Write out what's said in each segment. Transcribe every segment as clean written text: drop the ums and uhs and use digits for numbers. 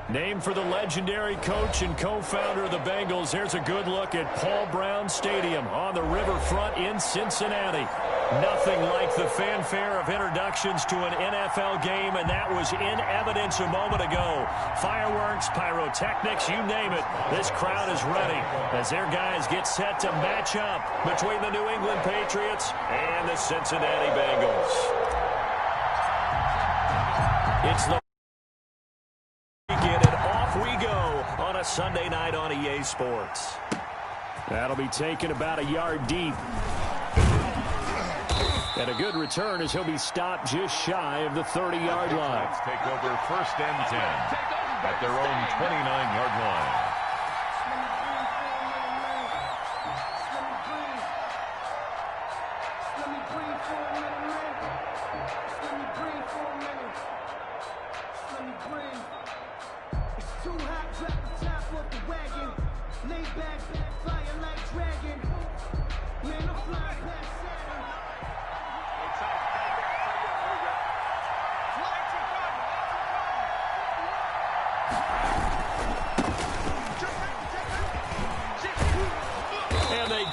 Named for the legendary coach and co-founder of the Bengals, here's a good look at Paul Brown Stadium on the riverfront in Cincinnati. Nothing like the fanfare of introductions to an NFL game, and that was in evidence a moment ago. Fireworks, pyrotechnics, you name it. This crowd is ready as their guys get set to match up between the New England Patriots and the Cincinnati Bengals. It's the we go on a Sunday night on EA Sports. That'll be taken about a yard deep. And a good return as he'll be stopped just shy of the 30-yard line. Take over 1st and 10 at their own 29-yard line.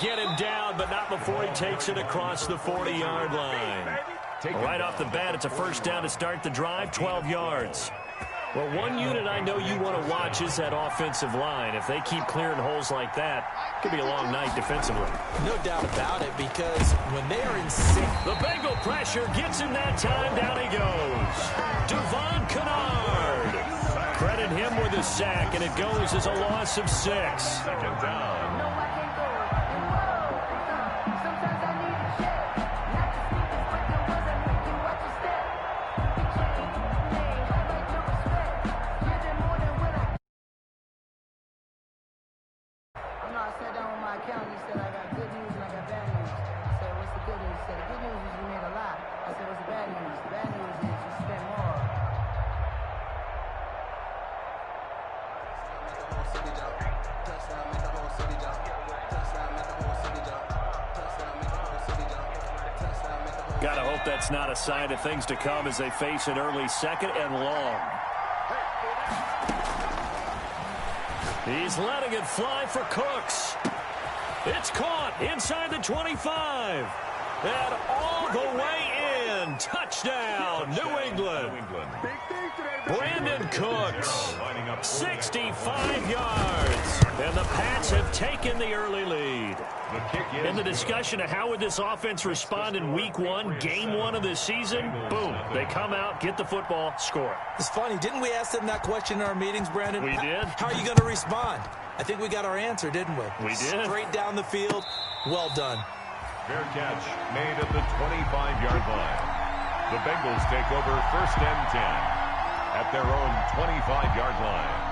Get him down, but not before he takes it across the 40-yard line. Right off the bat, it's a first down to start the drive, 12 yards. Well, one unit I know you want to watch is that offensive line. If they keep clearing holes like that, it could be a long night defensively. No doubt about it, because when they are in sync. The Bengal pressure gets him that time. Down he goes. Devon Kennard. Credit him with a sack, and it goes as a loss of 6. Second down. Gotta hope that's not a sign of things to come as they face an early 2nd and long. He's letting it fly for Cooks. It's caught inside the 25. And all the way in. Touchdown, New England. Brandon Cooks, 65 yards. And the Pats have taken the early lead. In the discussion of how would this offense respond in week 1, game 1 of the season, boom, they come out, get the football, score. It's funny, didn't we ask them that question in our meetings, Brandon? We did. How are you going to respond? I think we got our answer, didn't we? We did. Straight down the field, well done. Fair catch made at the 25-yard line. The Bengals take over 1st and 10 at their own 25-yard line.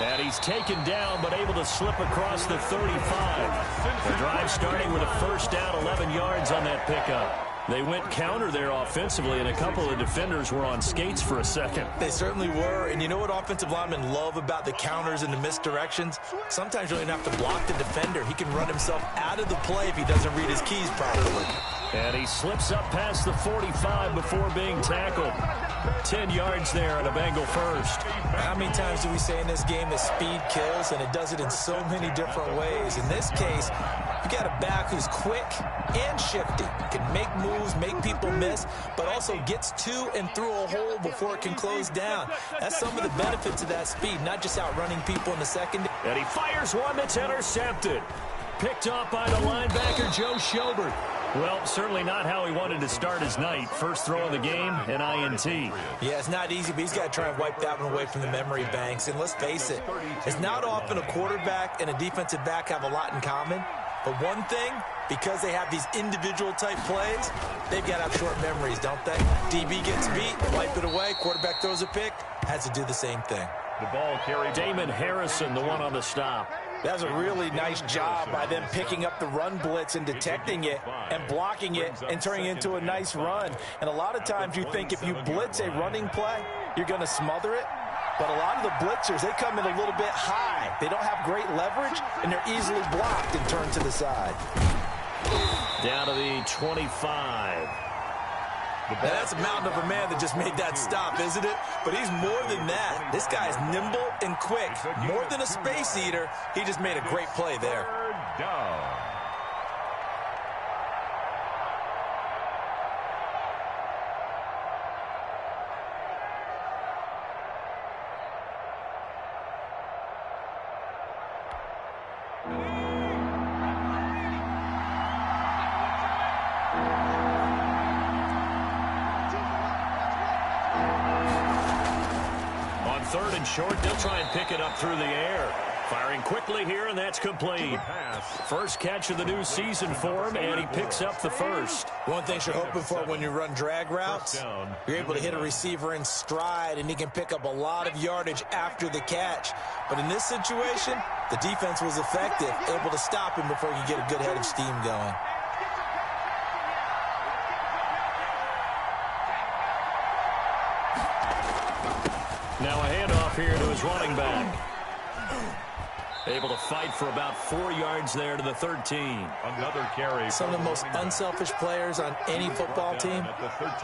And he's taken down, but able to slip across the 35. The drive starting with a first down, 11 yards on that pickup. They went counter there offensively, and a couple of defenders were on skates for a second. They certainly were, and you know what offensive linemen love about the counters and the misdirections? Sometimes you don't even have to block the defender. He can run himself out of the play if he doesn't read his keys properly. And he slips up past the 45 before being tackled. 10 yards there and a Bengal first. How many times do we say in this game that speed kills, and it does it in so many different ways? In this case, you got a back who's quick and shifty, can make moves, make people miss, but also gets to and through a hole before it can close down. That's some of the benefits of that speed, not just outrunning people in the second. And he fires one that's intercepted. Picked off by the linebacker, Joe Schobert. Well, certainly not how he wanted to start his night. First throw of the game, an INT. Yeah, it's not easy, but he's got to try and wipe that one away from the memory banks. And let's face it, it's not often a quarterback and a defensive back have a lot in common. But one thing, because they have these individual type plays, they've got to have short memories, don't they? DB gets beat, wipe it away, quarterback throws a pick, has to do the same thing. The ball carried. Damon Harrison, the one on the stop. That's a really nice job by them picking up the run blitz and detecting it and blocking it and turning it into a nice run. And a lot of times you think if you blitz a running play, you're going to smother it. But a lot of the blitzers, they come in a little bit high. They don't have great leverage, and they're easily blocked and turned to the side. Down to the 25. Now that's a mountain of a man that just made that stop, isn't it? But he's more than that. This guy is nimble and quick. More than a space eater, he just made a great play there. Third down. Third and short, they'll try and pick it up through the air. Firing quickly here, and that's complete. First catch of the new season for him, and he picks up the first. One thing you're hoping for when you run drag routes, you're able to hit a receiver in stride, and he can pick up a lot of yardage after the catch. But in this situation, the defense was effective, able to stop him before he could get a good head of steam going. Now a handoff here to his running back. Able to fight for about 4 yards there to the 13. Another carry. Some of the most unselfish players on any football team,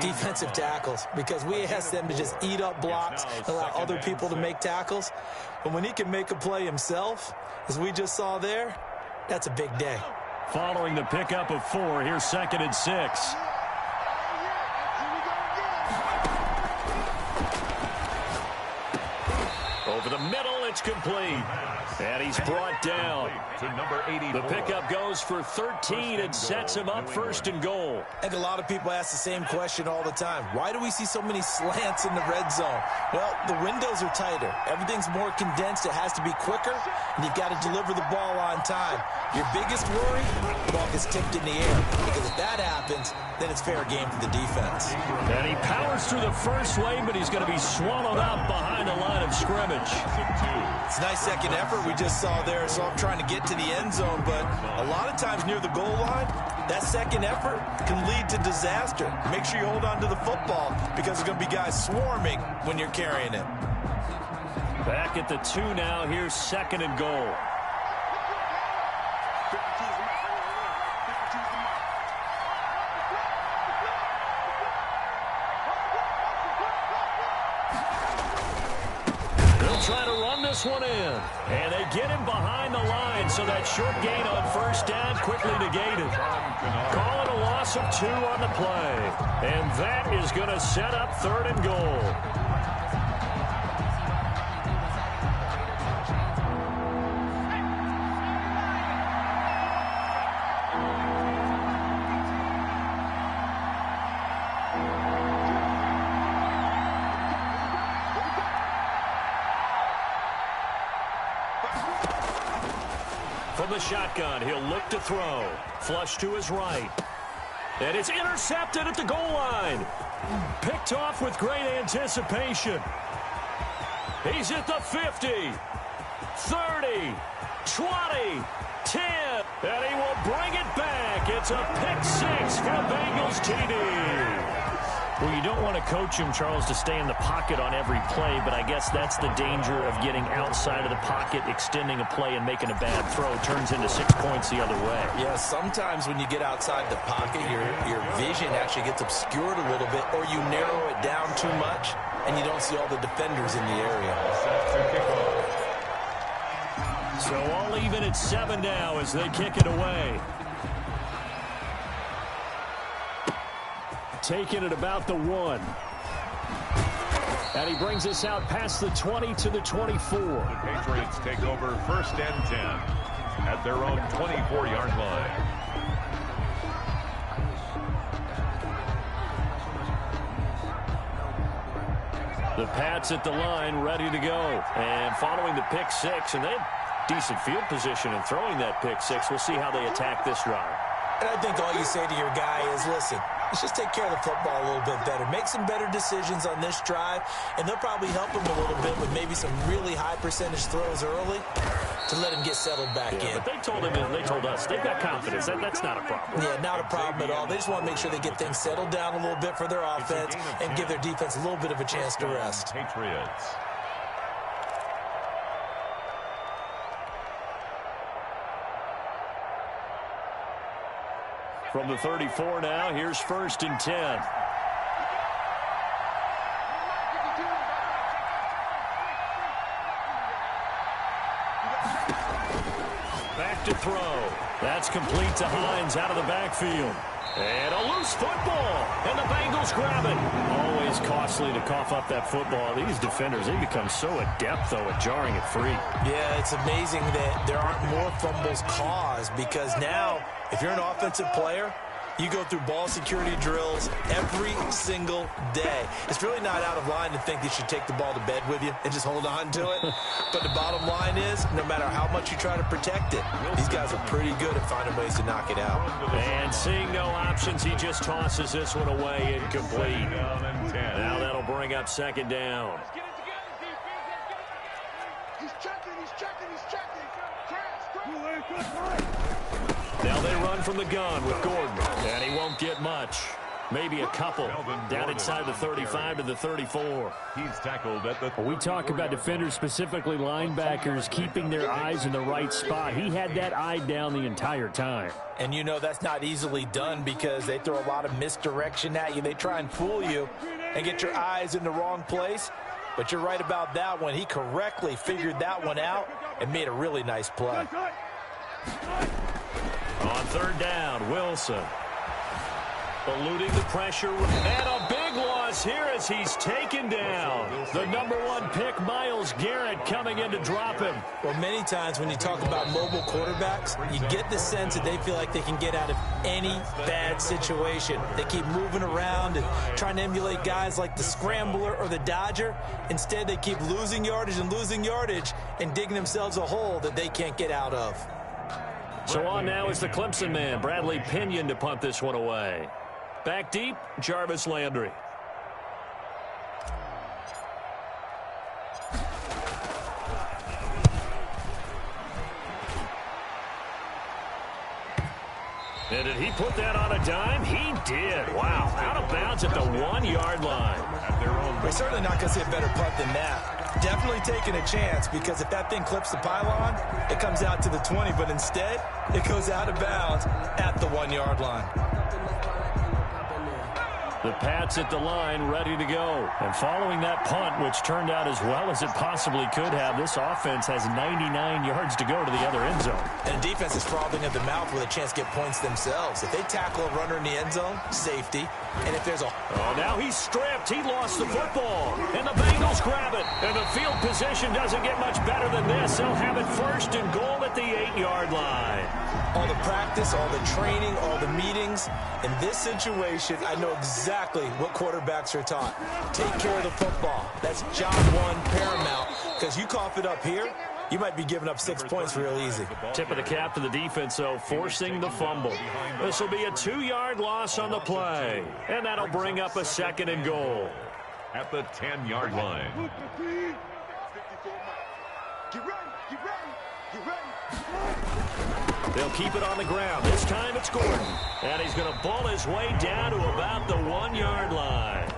defensive tackles, because we ask them to just eat up blocks, allow other people to make tackles. But when he can make a play himself, as we just saw there, that's a big day. Following the pickup of 4, here's 2nd and 6. Over the middle, it's complete. And he's brought down. To number 84. The pickup goes for 13 and sets him up 1st and goal. I think a lot of people ask the same question all the time. Why do we see so many slants in the red zone? Well, the windows are tighter. Everything's more condensed. It has to be quicker, and you've got to deliver the ball on time. Your biggest worry, the ball gets tipped in the air. Because if that happens, then it's fair game for the defense. And he powers through the first lane, but he's going to be swallowed up behind the line of scrimmage. It's a nice second effort we just saw there, so I'm trying to get to the end zone, but a lot of times near the goal line, that second effort can lead to disaster. Make sure you hold on to the football because there's going to be guys swarming when you're carrying it. Back at the 2 now, here's 2nd and goal. Trying to run this one in. And they get him behind the line, so that short gain on 1st down quickly negated. Call it a loss of 2 on the play. And that is going to set up 3rd and goal. From the shotgun, he'll look to throw. Flush to his right. And it's intercepted at the goal line. Picked off with great anticipation. He's at the 50, 30, 20, 10. And he will bring it back. It's a pick 6 for the Bengals TD. Well, you don't want to coach him, Charles, to stay in the pocket on every play, but I guess that's the danger of getting outside of the pocket, extending a play, and making a bad throw. Turns into 6 points the other way. Yeah, sometimes when you get outside the pocket, your vision actually gets obscured a little bit, or you narrow it down too much, and you don't see all the defenders in the area. So all even at 7 now as they kick it away. Taking it about the 1. And he brings us out past the 20 to the 24. The Patriots take over 1st and 10 at their own 24-yard line. The Pats at the line ready to go. And following the pick 6, and they have decent field position in throwing that pick 6. We'll see how they attack this drive. And I think all you say to your guy is, listen, let's just take care of the football a little bit better. Make some better decisions on this drive, and they'll probably help him a little bit with maybe some really high percentage throws early. to let him get settled back in. But they told us they've got confidence. That's not a problem. Yeah, not a problem at all. They just want to make sure they get things settled down a little bit for their offense and give their defense a little bit of a chance to rest. Patriots. From the 34 now, here's 1st and 10. Back to throw. That's complete to Hines out of the backfield. And a loose football. And the Bengals grab it. Always costly to cough up that football. These defenders, they become so adept, though, at jarring it free. Yeah, it's amazing that there aren't more fumbles caused, because now, if you're an offensive player, you go through ball security drills every single day. It's really not out of line to think you should take the ball to bed with you and just hold on to it. But the bottom line is, no matter how much you try to protect it, these guys are pretty good at finding ways to knock it out. And seeing no options, he just tosses this one away incomplete. Now that'll bring up 2nd down. He's checking. Now they run from the gun with Gordon, and he won't get much. Maybe a couple down inside the 35 to the 34. He's tackled at the... We talk about defenders, specifically linebackers, keeping their eyes in the right spot. He had that eye down the entire time. And you know that's not easily done, because they throw a lot of misdirection at you. They try and fool you and get your eyes in the wrong place. But you're right about that one. He correctly figured that one out and made a really nice play. On 3rd down, Wilson. Eluding the pressure. And a big loss here as he's taken down. The #1 pick, Myles Garrett, coming in to drop him. Well, many times when you talk about mobile quarterbacks, you get the sense that they feel like they can get out of any bad situation. They keep moving around and trying to emulate guys like the scrambler or the dodger. Instead, they keep losing yardage and digging themselves a hole that they can't get out of. So on now is the Clemson man, Bradley Pinion, to punt this one away. Back deep, Jarvis Landry. And did he put that on a dime? He did. Wow, out of bounds at the 1-yard line. We're certainly not going to see a better punt than that. Definitely taking a chance, because if that thing clips the pylon, it comes out to the 20, but instead, it goes out of bounds at the 1-yard line. The Pats at the line, ready to go. And following that punt, which turned out as well as it possibly could have, this offense has 99 yards to go to the other end zone. And the defense is frothing at the mouth with a chance to get points themselves. If they tackle a runner in the end zone, safety. And if there's a... Oh, now he's stripped. He lost the football. And the Bengals grab it. And the field position doesn't get much better than this. They'll have it 1st and goal at the 8-yard line. All the practice, all the training, all the meetings. In this situation, I know exactly what quarterbacks are taught. Take care of the football. That's job one, paramount. Because you cough it up here, you might be giving up 6 points real easy. Tip of the cap to the defense, though, forcing the fumble. This will be a 2-yard loss on the play. And that'll bring up a 2nd and goal. At the 10-yard line. They'll keep it on the ground. This time it's Gordon. And he's going to ball his way down to about the 1-yard line.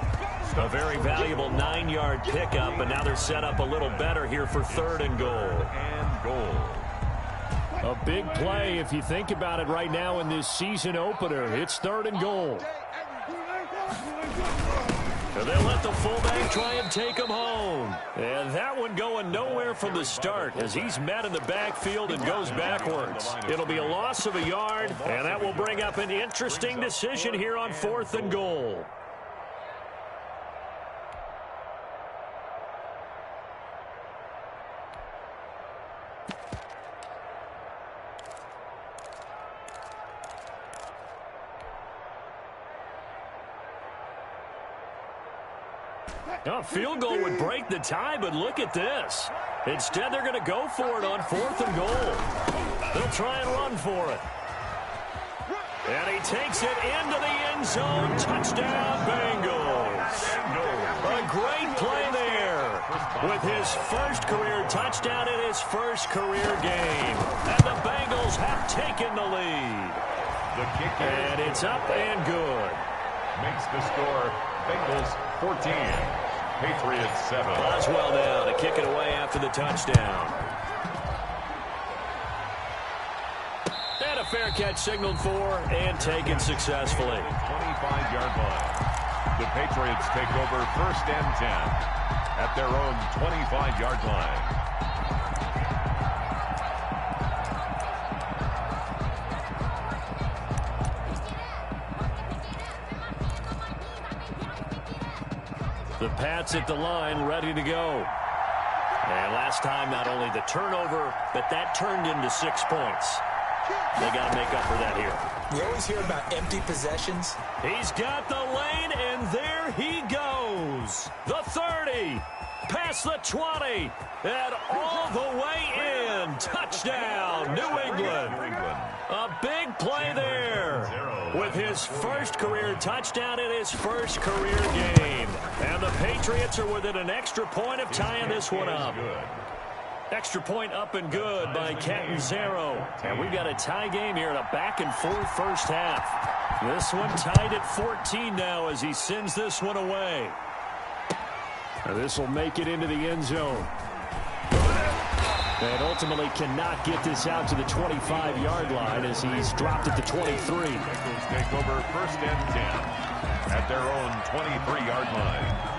A very valuable 9-yard pickup, and now they're set up a little better here for 3rd and goal. A big play if you think about it right now in this season opener. It's 3rd and goal. And they'll let the fullback try and take him home. And that one going nowhere from the start as he's met in the backfield and goes backwards. It'll be a loss of a yard, and that will bring up an interesting decision here on 4th and goal. A field goal would break the tie, but look at this. Instead, they're going to go for it on 4th and goal. They'll try and run for it. And he takes it into the end zone. Touchdown, Bengals. A great play there. with his first career touchdown in his first career game. And the Bengals have taken the lead. And it's up and good. Makes the score Bengals 14, Patriots 7. Boswell now to kick it away after the touchdown. And a fair catch signaled for and taken successfully. 25-yard line. The Patriots take over 1st and 10 at their own 25-yard line. The Pats at the line, ready to go. And last time, not only the turnover, but that turned into 6 points. They got to make up for that here. We always hear about empty possessions. He's got the lane, and there he goes. The 30, past the 20, and all the way in. Touchdown, New England. A big play there with his first career touchdown in his first career game. And the Patriots are within an extra point of tying this one up. Extra point up and good by Catanzaro. And we've got a tie game here in a back-and-forth first half. This one tied at 14 now as he sends this one away. This will make it into the end zone. And ultimately cannot get this out to the 25-yard line as he's dropped at the 23. Bengals take over 1st and 10 at their own 23-yard line.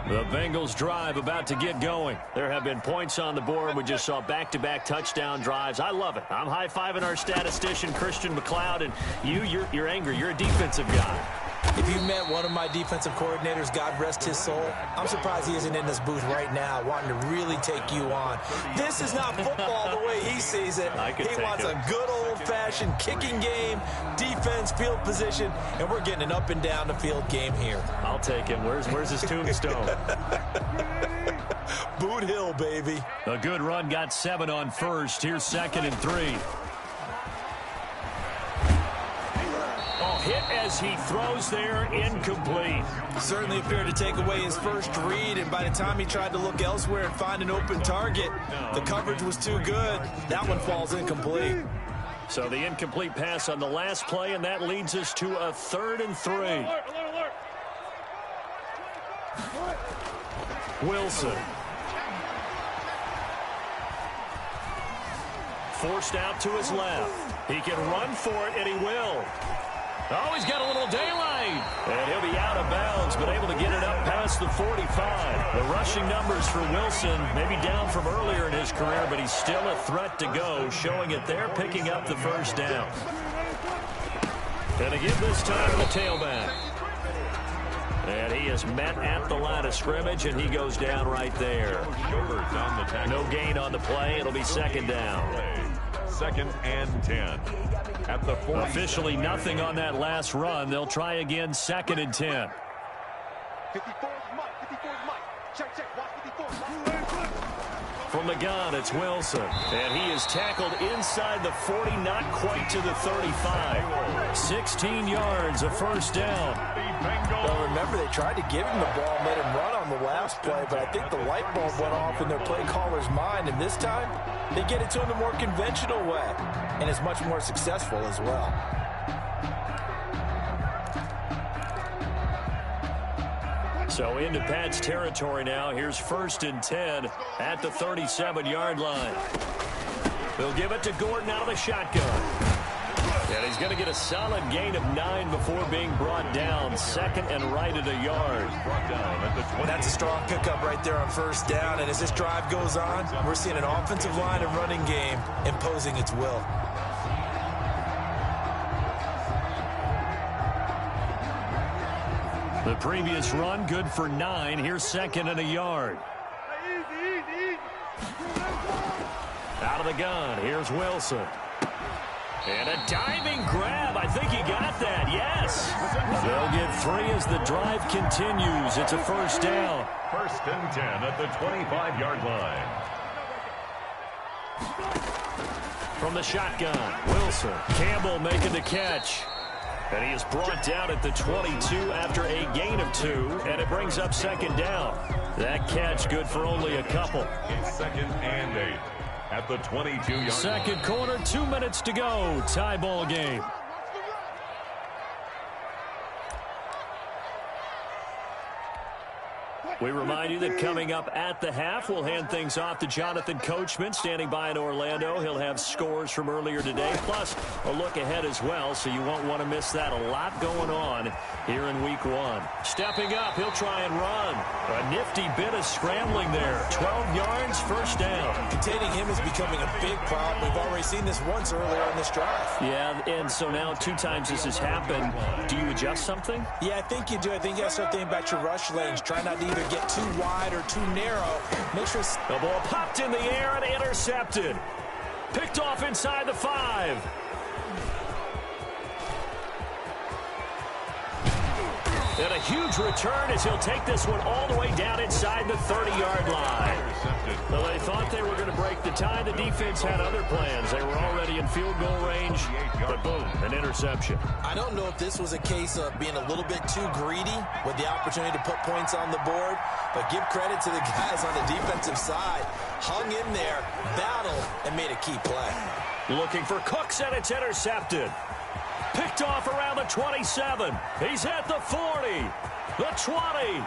The Bengals drive about to get going. There have been points on the board. We just saw back-to-back touchdown drives. I love it. I'm high-fiving our statistician, Christian McLeod, and you're angry. You're a defensive guy. If you met one of my defensive coordinators, God rest his soul, I'm surprised he isn't in this booth right now wanting to really take you on. This is not football the way he sees it. He wants a good old-fashioned kicking game, defense, field position, and we're getting an up-and-down-the-field game here. I'll take him. Where's his tombstone? Boot Hill, baby. A good run, got 7 on first. Here's 2nd and 3. Hit as he throws there, incomplete. Certainly appeared to take away his first read, and by the time he tried to look elsewhere and find an open target, the coverage was too good. That one falls incomplete. So the incomplete pass on the last play, and that leads us to a 3rd and 3. Wilson. Forced out to his left. He can run for it, and he will. Oh, he's got a little daylight. And he'll be out of bounds, but able to get it up past the 45. The rushing numbers for Wilson, maybe down from earlier in his career, but he's still a threat to go, showing it there, picking up the first down. And to give this time to the tailback. And he is met at the line of scrimmage, and he goes down right there. No gain on the play. It'll be 2nd down. 2nd and 10 at the 40. Officially nothing on that last run. They'll try again, 2nd and 10. 54 Mike. Check. Watch 54. From the gun, it's Wilson. And he is tackled inside the 40, not quite to the 35. 16 yards, a first down. Well, remember, they tried to give him the ball, let him run on the last play, but I think the light bulb went off in their play caller's mind, and this time, they get it to him the more conventional way, and it's much more successful as well. So into Pat's territory now. Here's 1st and 10 at the 37-yard line. They'll give it to Gordon out of the shotgun. And he's going to get a solid gain of 9 before being brought down. 2nd and right at a yard. That's a strong pickup right there on 1st down. And as this drive goes on, we're seeing an offensive line and running game imposing its will. The previous run, good for 9. Here's 2nd and a yard. Out of the gun, here's Wilson. And a diving grab. I think he got that, yes. They'll get 3 as the drive continues. It's a first down. 1st and 10 at the 25-yard line. from the shotgun. Wilson. Campbell making the catch. And he is brought down at the 22 after a gain of 2, and it brings up second down. That catch good for only a couple. It's 2nd and 8 at the 22-yard line. Second quarter, 2 minutes to go. Tie ball game. We remind you that coming up at the half, we'll hand things off to Jonathan Coachman, standing by in Orlando. He'll have scores from earlier today, plus a look ahead as well, so you won't want to miss that. A lot going on here in week 1. Stepping up, he'll try and run. A nifty bit of scrambling there. 12 yards, first down. Containing him is becoming a big problem. We've already seen this once earlier in this drive. Yeah, and so now 2 times this has happened. Do you adjust something? Yeah, I think you do. I think you got to start thinking about your rush lanes. Try not to either get too wide or too narrow. Make sure the ball popped in the air and intercepted. Picked off inside the 5. And a huge return as he'll take this one all the way down inside the 30-yard line. Well, they thought they were going to break the tie. The defense had other plans. They were already in field goal range, but boom, an interception. I don't know if this was a case of being a little bit too greedy with the opportunity to put points on the board, but give credit to the guys on the defensive side. Hung in there, battled, and made a key play. Looking for Cooks, and it's intercepted. Picked off around the 27. He's at the 40. The 20.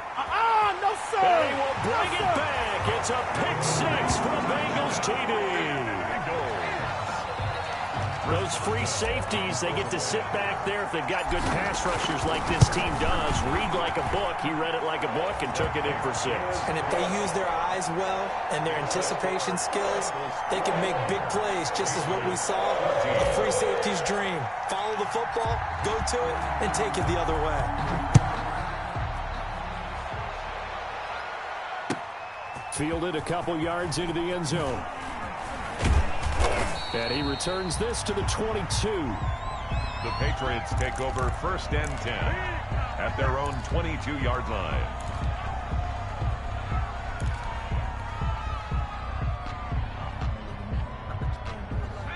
No, sir. And he will bring it back. It's a pick 6 for the Bengals TD. Those free safeties, they get to sit back there if they've got good pass rushers like this team does. Read like a book. He read it like a book and took it in for 6. And if they use their eyes well and their anticipation skills, they can make big plays, just as what we saw, a free safety's dream. Follow the football, go to it, and take it the other way. Fielded a couple yards into the end zone. And he returns this to the 22. The Patriots take over 1st and 10 at their own 22-yard line.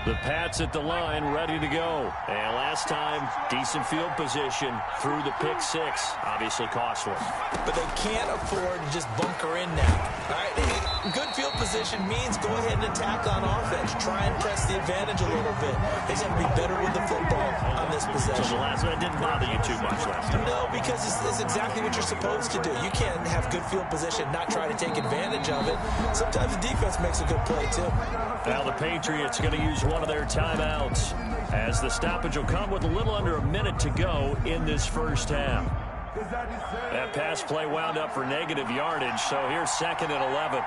The Pats at the line, ready to go. And last time, decent field position through the pick 6. Obviously costly. But they can't afford to just bunker in now. All right? Good field position means go ahead and attack on offense. Try and press the advantage a little bit. They just have to be better with the football on this possession. So the last one didn't bother you too much last time. No, because it's exactly what you're supposed to do. You can't have good field position, not try to take advantage of it. Sometimes the defense makes a good play, too. Now the Patriots going to use one of their timeouts as the stoppage will come with a little under a minute to go in this first half. That pass play wound up for negative yardage, so here's 2nd and 11.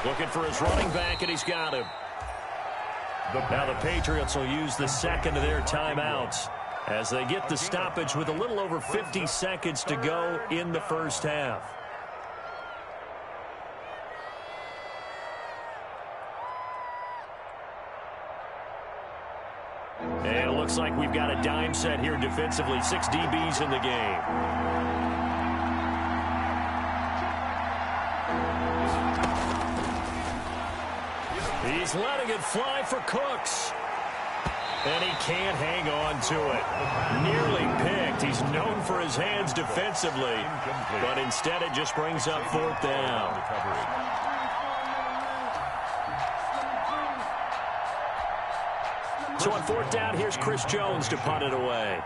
Looking for his running back, and he's got him. Now the Patriots will use the 2nd of their timeouts as they get the stoppage with a little over 50 seconds to go in the first half. And it looks like we've got a dime set here defensively. 6 DBs in the game. He's letting it fly for Cooks. And he can't hang on to it. Nearly picked. He's known for his hands defensively. But instead it just brings up 4th down. So on 4th down, here's Chris Jones to punt it away.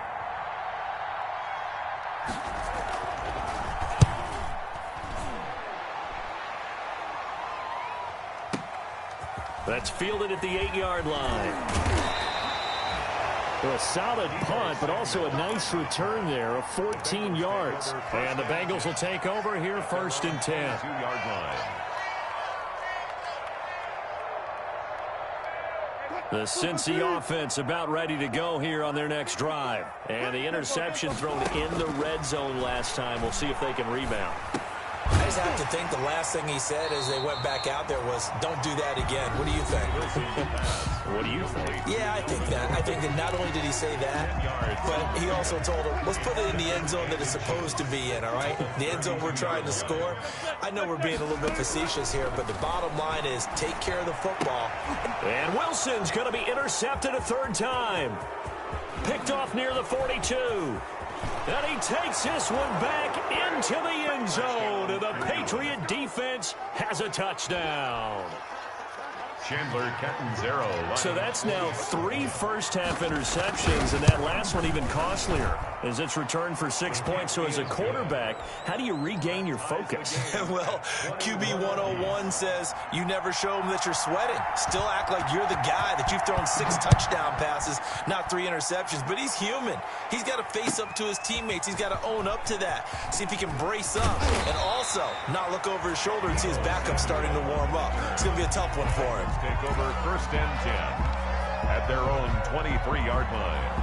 That's fielded at the 8-yard line. A solid punt, but also a nice return there of 14 yards. And the Bengals will take over here 1st and 10. 2-yard line. The Cincy offense about ready to go here on their next drive. And the interception thrown in the red zone last time. We'll see if they can rebound. I just have to think the last thing he said as they went back out there was, don't do that again. What do you think? What do you think? Yeah, I think that. I think that not only did he say that, but he also told him, let's put it in the end zone that it's supposed to be in, all right? The end zone we're trying to score. I know we're being a little bit facetious here, but the bottom line is take care of the football. And Wilson's going to be intercepted a third time. Picked off near the 42. And he takes this one back into the end zone. And the Patriot defense has a touchdown. Chandler Catanzaro. So that's now 3 first-half interceptions, and that last one even costlier as it's returned for 6 points. So as a quarterback, how do you regain your focus? Well, QB 101 says you never show them that you're sweating. Still act like you're the guy, that you've thrown 6 touchdown passes, not 3 interceptions. But he's human. He's got to face up to his teammates. He's got to own up to that. See if he can brace up and also not look over his shoulder and see his backup starting to warm up. It's going to be a tough one for him. Take over first and 10 at their own 23-yard line.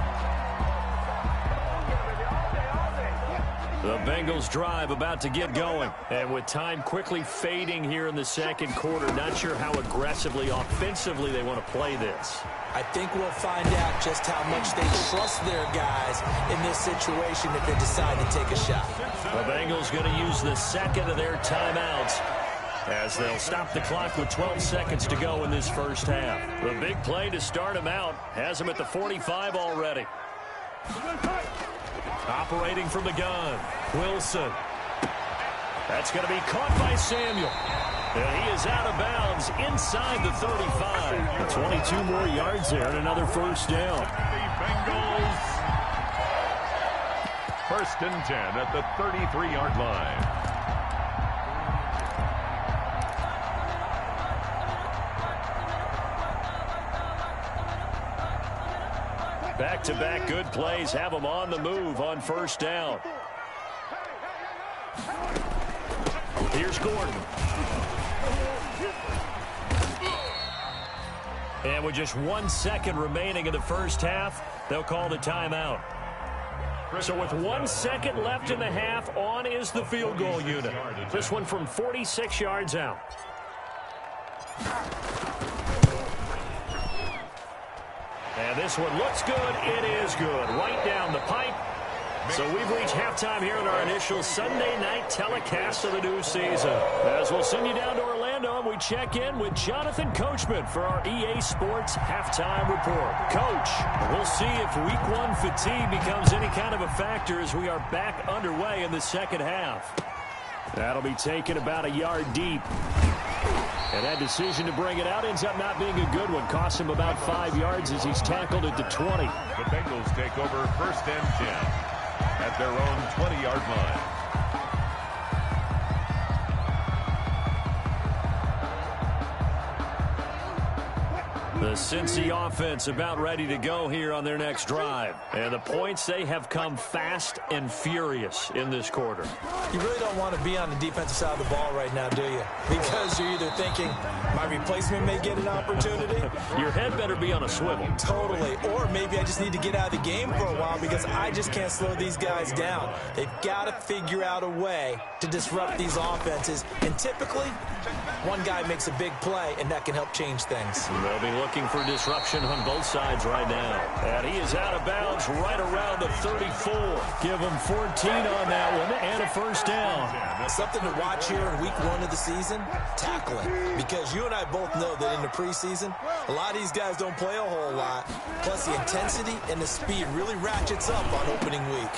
The Bengals drive about to get going. And with time quickly fading here in the second quarter, not sure how aggressively, offensively they want to play this. I think we'll find out just how much they trust their guys in this situation if they decide to take a shot. The Bengals going to use the second of their timeouts as they'll stop the clock with 12 seconds to go in this first half. The big play to start him out has him at the 45 already. Operating from the gun, Wilson. That's going to be caught by Samuel. And he is out of bounds inside the 35. 22 more yards there and another first down. The Bengals. First and 10 at the 33-yard line. Back-to-back good plays have them on the move on first down. Here's Gordon. And with just 1 second remaining in the first half, they'll call the timeout. So with 1 second left in the half, on is the field goal unit. This one from 46 yards out. And this one looks good. It is good. Right down the pipe. So we've reached halftime here in our initial Sunday night telecast of the new season. As we'll send you down to Orlando, and we check in with Jonathan Coachman for our EA Sports Halftime Report. Coach, we'll see if Week 1 fatigue becomes any kind of a factor as we are back underway in the second half. That'll be taken about a yard deep. And that decision to bring it out ends up not being a good one. Costs him about 5 yards as he's tackled at the 20. The Bengals take over first and 10 at their own 20-yard line. The Cincy offense about ready to go here on their next drive. And the points, they have come fast and furious in this quarter. You really don't want to be on the defensive side of the ball right now, do you? Because you're either thinking, my replacement may get an opportunity. Your head better be on a swivel. Totally. Or maybe I just need to get out of the game for a while because I just can't slow these guys down. They've got to figure out a way to disrupt these offenses. And typically, one guy makes a big play, and that can help change things. They'll be looking for disruption on both sides right now. And he is out of bounds right around the 34. Give him 14 on that one and a first down. Something to watch here in week 1 of the season, tackling. Because you and I both know that in the preseason, a lot of these guys don't play a whole lot. Plus the intensity and the speed really ratchets up on opening week.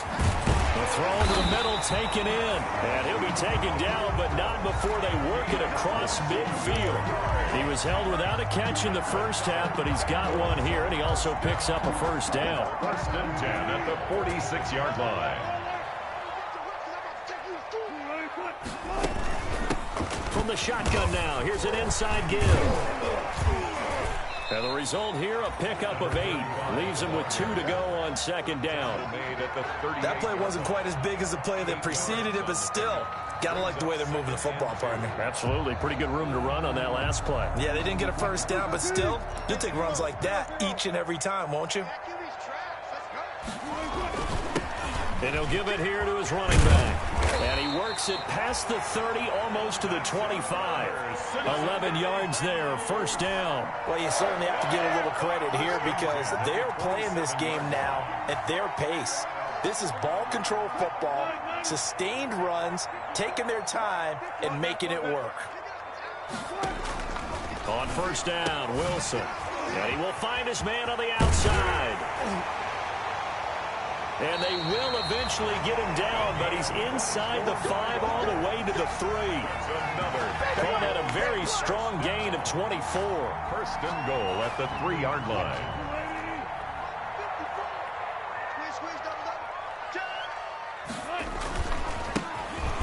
The throw to the middle taken in. And he'll be taken down, but not before they work it across midfield. He was held without a catch in the first half, but he's got one here, and he also picks up a first down. First and 10 at the 46-yard line. From the shotgun now, here's an inside give. And the result here, a pickup of 8. Leaves him with 2 to go on second down. That play wasn't quite as big as the play that preceded it, but still, gotta like the way they're moving the football, partner. Absolutely. Pretty good room to run on that last play. Yeah, they didn't get a first down, but still, you'll take runs like that each and every time, won't you? And he'll give it here to his running back. And he works it past the 30, almost to the 25. 11 yards there, first down. Well, you certainly have to give a little credit here because they're playing this game now at their pace. This is ball control football, sustained runs, taking their time, and making it work. On first down, Wilson. And he will find his man on the outside. And they will eventually get him down, but he's inside the 5 all the way to the 3. Called at a very strong gain of 24. First and goal at the 3-yard line.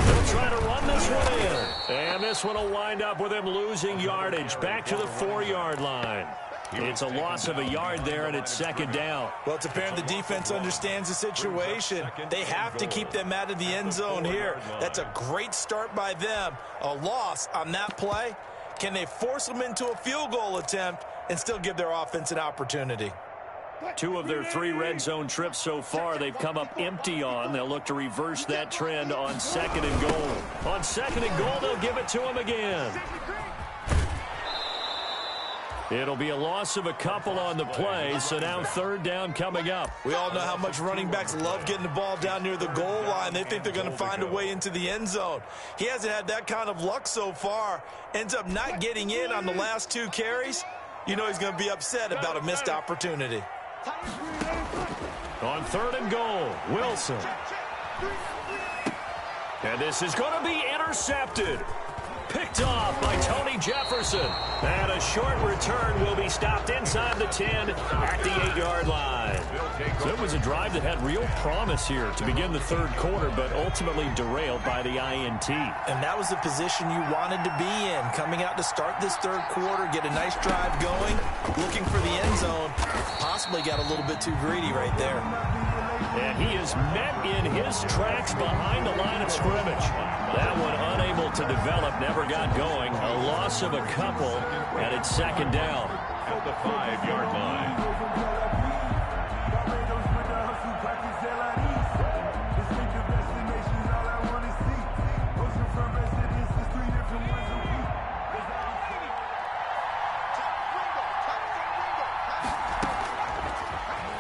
They'll try to run this one in. And this one will wind up with him losing yardage back to the 4-yard line. It's a loss of a yard there, and it's second down. Well, it's apparent the defense understands the situation. They have to keep them out of the end zone here. That's a great start by them. A loss on that play. Can they force them into a field goal attempt and still give their offense an opportunity? 2 of their 3 red zone trips so far, they've come up empty on. They'll look to reverse that trend on second and goal. On second and goal, they'll give it to him again. It'll be a loss of a couple on the play, so now third down coming up. We all know how much running backs love getting the ball down near the goal line. They think they're going to find a way into the end zone. He hasn't had that kind of luck so far. Ends up not getting in on the last 2 carries. You know he's going to be upset about a missed opportunity. On third and goal, Wilson. And this is going to be intercepted. Picked off by Tony Jefferson. And a short return will be stopped inside the 10 at the 8-yard line. So it was a drive that had real promise here to begin the third quarter, but ultimately derailed by the INT. And that was the position you wanted to be in. Coming out to start this third quarter, get a nice drive going, looking for the end zone. Possibly got a little bit too greedy right there. And he is met in his tracks behind the line of scrimmage. That one unable to develop, never got going. A loss of a couple, and it's second down. At the 5-yard line.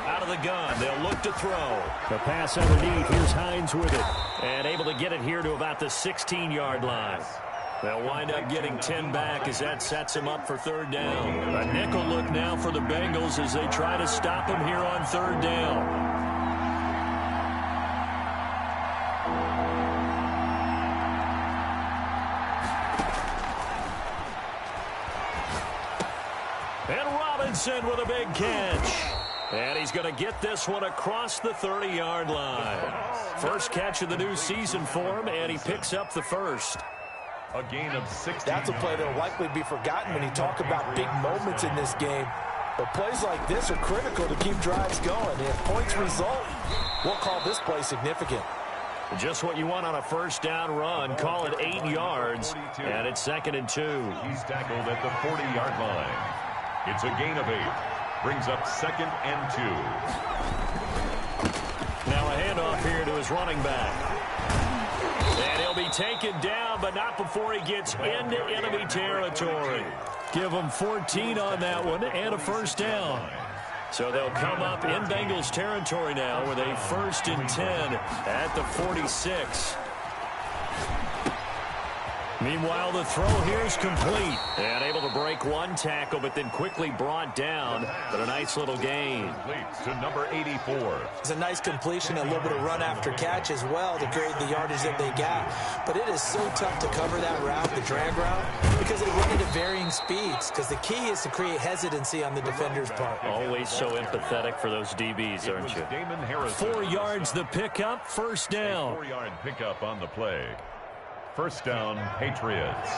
Out of the gun, they'll look to throw. The pass underneath, here's Hines with it. And able to get it here to about the 16-yard line. They'll wind up getting 10 back as that sets them up for third down. A nickel look now for the Bengals as they try to stop him here on third down. And Robinson with a big catch. And he's going to get this one across the 30-yard line. First catch of the new season for him, and he picks up the first. A gain of 6. That's a play that will likely be forgotten when you talk about big moments in this game. But plays like this are critical to keep drives going. If points result, we'll call this play significant. Just what you want on a first down run. Call it 8 yards, and it's second and 2. He's tackled at the 40-yard line. It's a gain of 8. Brings up second and 2. Now a handoff here to his running back. And he'll be taken down, but not before he gets into enemy territory. Give him 14 on that one and a first down. So they'll come up in Bengals territory now with a first and 10 at the 46. Meanwhile, the throw here is complete. And able to break one tackle, but then quickly brought down. But a nice little gain. To number 84. It's a nice completion, a little bit of run after catch as well to create the yardage that they got. But it is so tough to cover that route, the drag route, because they run it at varying speeds. Because the key is to create hesitancy on the defender's part. Always so empathetic for those DBs, aren't you? 4 yards the pickup, first down. 4-yard pickup on the play. First down, Patriots.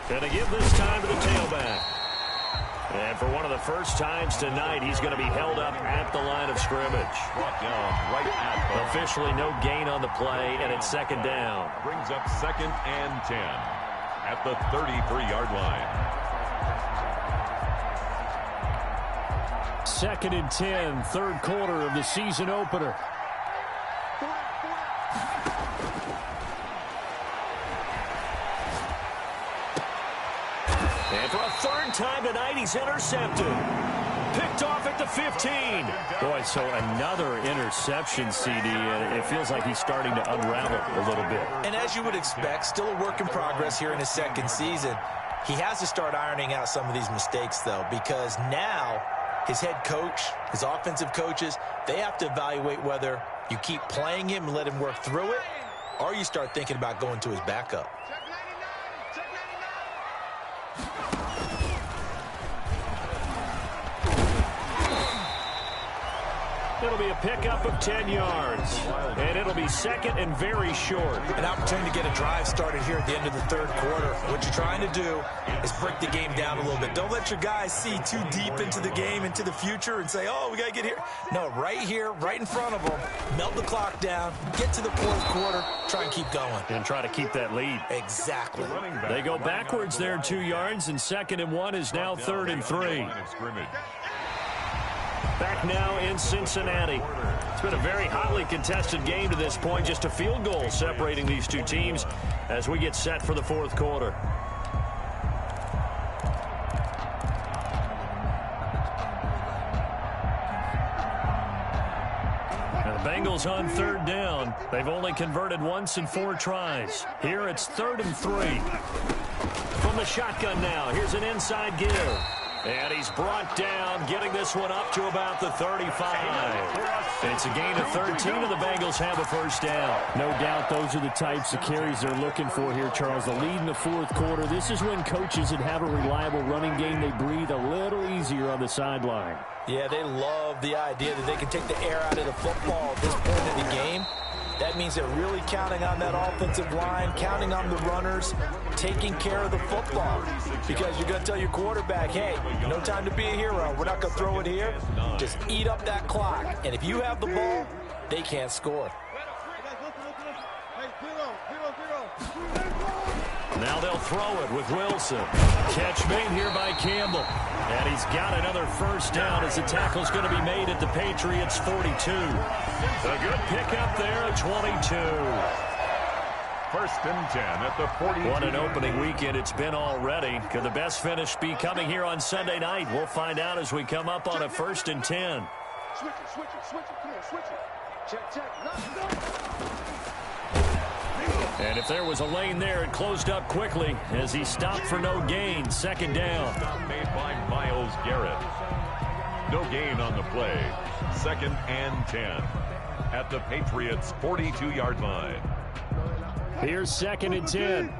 Gonna give this time to the tailback. And for one of the first times tonight, he's going to be held up at the line of scrimmage. Brought down right at the Officially no gain on the play, and it's second down. Brings up second and 10 at the 33-yard line. 2nd and 10, third quarter of the season opener. And for a third time tonight, he's intercepted. Picked off at the 15. Boy, so another interception, CD. It feels like he's starting to unravel a little bit. And as you would expect, still a work in progress here in his second season. He has to start ironing out some of these mistakes, though, because now his head coach, his offensive coaches, they have to evaluate whether you keep playing him and let him work through it, or you start thinking about going to his backup. It'll be a pickup of 10 yards. And it'll be 2nd and very short. An opportunity to get a drive started here at the end of the third quarter. What you're trying to do is break the game down a little bit. Don't let your guys see too deep into the game, into the future, and say, oh, we got to get here. No, right here, right in front of them. Melt the clock down, get to the fourth quarter, try and keep going. And try to keep that lead. Exactly. They go backwards there 2 yards, and 2nd and 1 is now 3rd and 3. Back now in Cincinnati. It's been a very hotly contested game to this point. Just a field goal separating these two teams as we get set for the fourth quarter. Now the Bengals on 3rd down. They've only converted once in 4 tries. Here it's 3rd and 3. From the shotgun now. Here's an inside give. And he's brought down, getting this one up to about the 35. It's a gain of 13, and the Bengals have a first down. No doubt those are the types of carries they're looking for here, Charles. The lead in the fourth quarter. This is when coaches that have a reliable running game, they breathe a little easier on the sideline. Yeah, they love the idea that they can take the air out of the football at this point in the game. That means they're really counting on that offensive line, counting on the runners, taking care of the football. Because you're going to tell your quarterback, hey, no time to be a hero. We're not going to throw it here. Just eat up that clock. And if you have the ball, they can't score. Now they'll throw it with Wilson. Catch made here by Campbell. And he's got another first down as the tackle's going to be made at the Patriots' 42. A good pickup there at 22. 1st and 10 at the 42. What an opening weekend it's been already. Could the best finish be coming here on Sunday night? We'll find out as we come up on a 1st and 10. Switch it. Come on, switch it. Check. And if there was a lane there, it closed up quickly as he stopped for no gain. 2nd down. Stop made by Myles Garrett. No gain on the play. 2nd and 10 at the Patriots' 42-yard line. Here's 2nd and 10.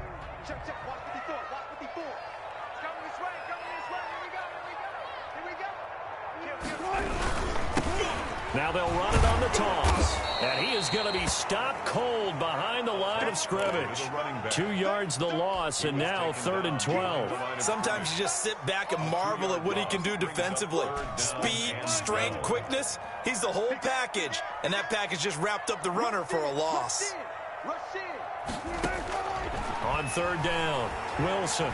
Now they'll run it on the toss. And he is going to be stopped cold behind the line of scrimmage. 2 yards the loss, and now 3rd and 12. Sometimes you just sit back and marvel at what he can do defensively. Speed, strength, quickness, he's the whole package. And that package just wrapped up the runner for a loss. On 3rd down, Wilson.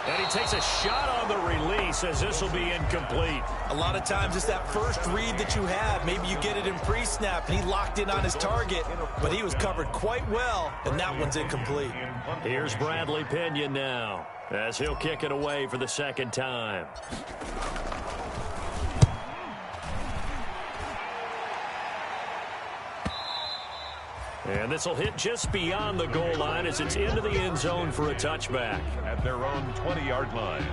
And he takes a shot on the release as this will be incomplete. A lot of times it's that first read that you have. Maybe you get it in pre-snap and he locked in on his target, but he was covered quite well, and that one's incomplete. Here's Bradley Pinion now as he'll kick it away for the 2nd time. And this will hit just beyond the goal line as it's into the end zone for a touchback. At their own 20-yard line.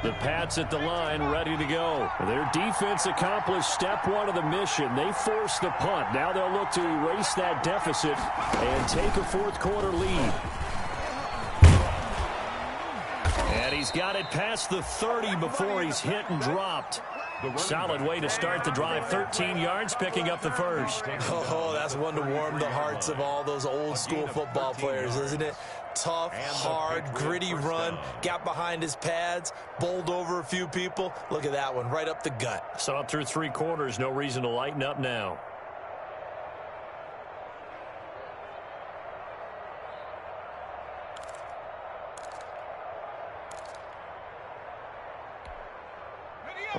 The Pats at the line ready to go. Their defense accomplished step 1 of the mission. They forced the punt. Now they'll look to erase that deficit and take a fourth quarter lead. And he's got it past the 30 before he's hit and dropped. Solid way to start the drive. 13 yards, picking up the first. Oh, that's one to warm the hearts of all those old school football players, isn't it? Tough, hard, gritty run. Got behind his pads, bowled over a few people. Look at that one, right up the gut. So up through 3 quarters, no reason to lighten up now.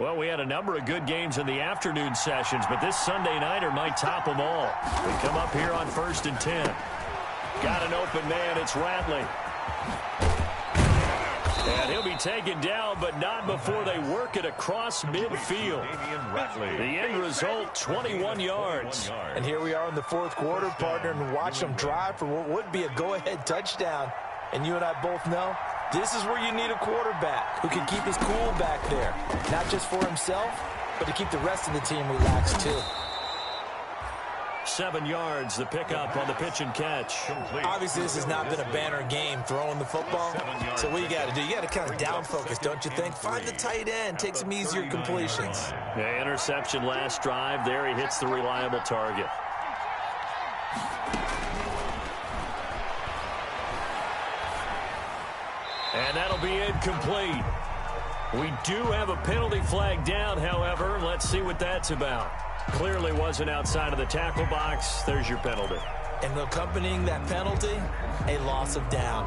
Well, we had a number of good games in the afternoon sessions, but this Sunday nighter might top them all. We come up here on 1st and 10. Got an open man. It's Ratley. And he'll be taken down, but not before they work it across midfield. The end result, 21 yards. And here we are in the 4th quarter, partner, and watch them drive for what would be a go-ahead touchdown. And you and I both know this is where you need a quarterback who can keep his cool back there. Not just for himself, but to keep the rest of the team relaxed, too. 7 yards, the pickup on the pitch and catch. Obviously, this has not been a banner game throwing the football. So what you got to do, you got to kind of down focus, don't you think? Find the tight end, take some easier completions. Yeah, interception last drive. There he hits the reliable target. And that'll be incomplete. We do have a penalty flag down, however. Let's see what that's about. Clearly wasn't outside of the tackle box. There's your penalty. And accompanying that penalty, a loss of down.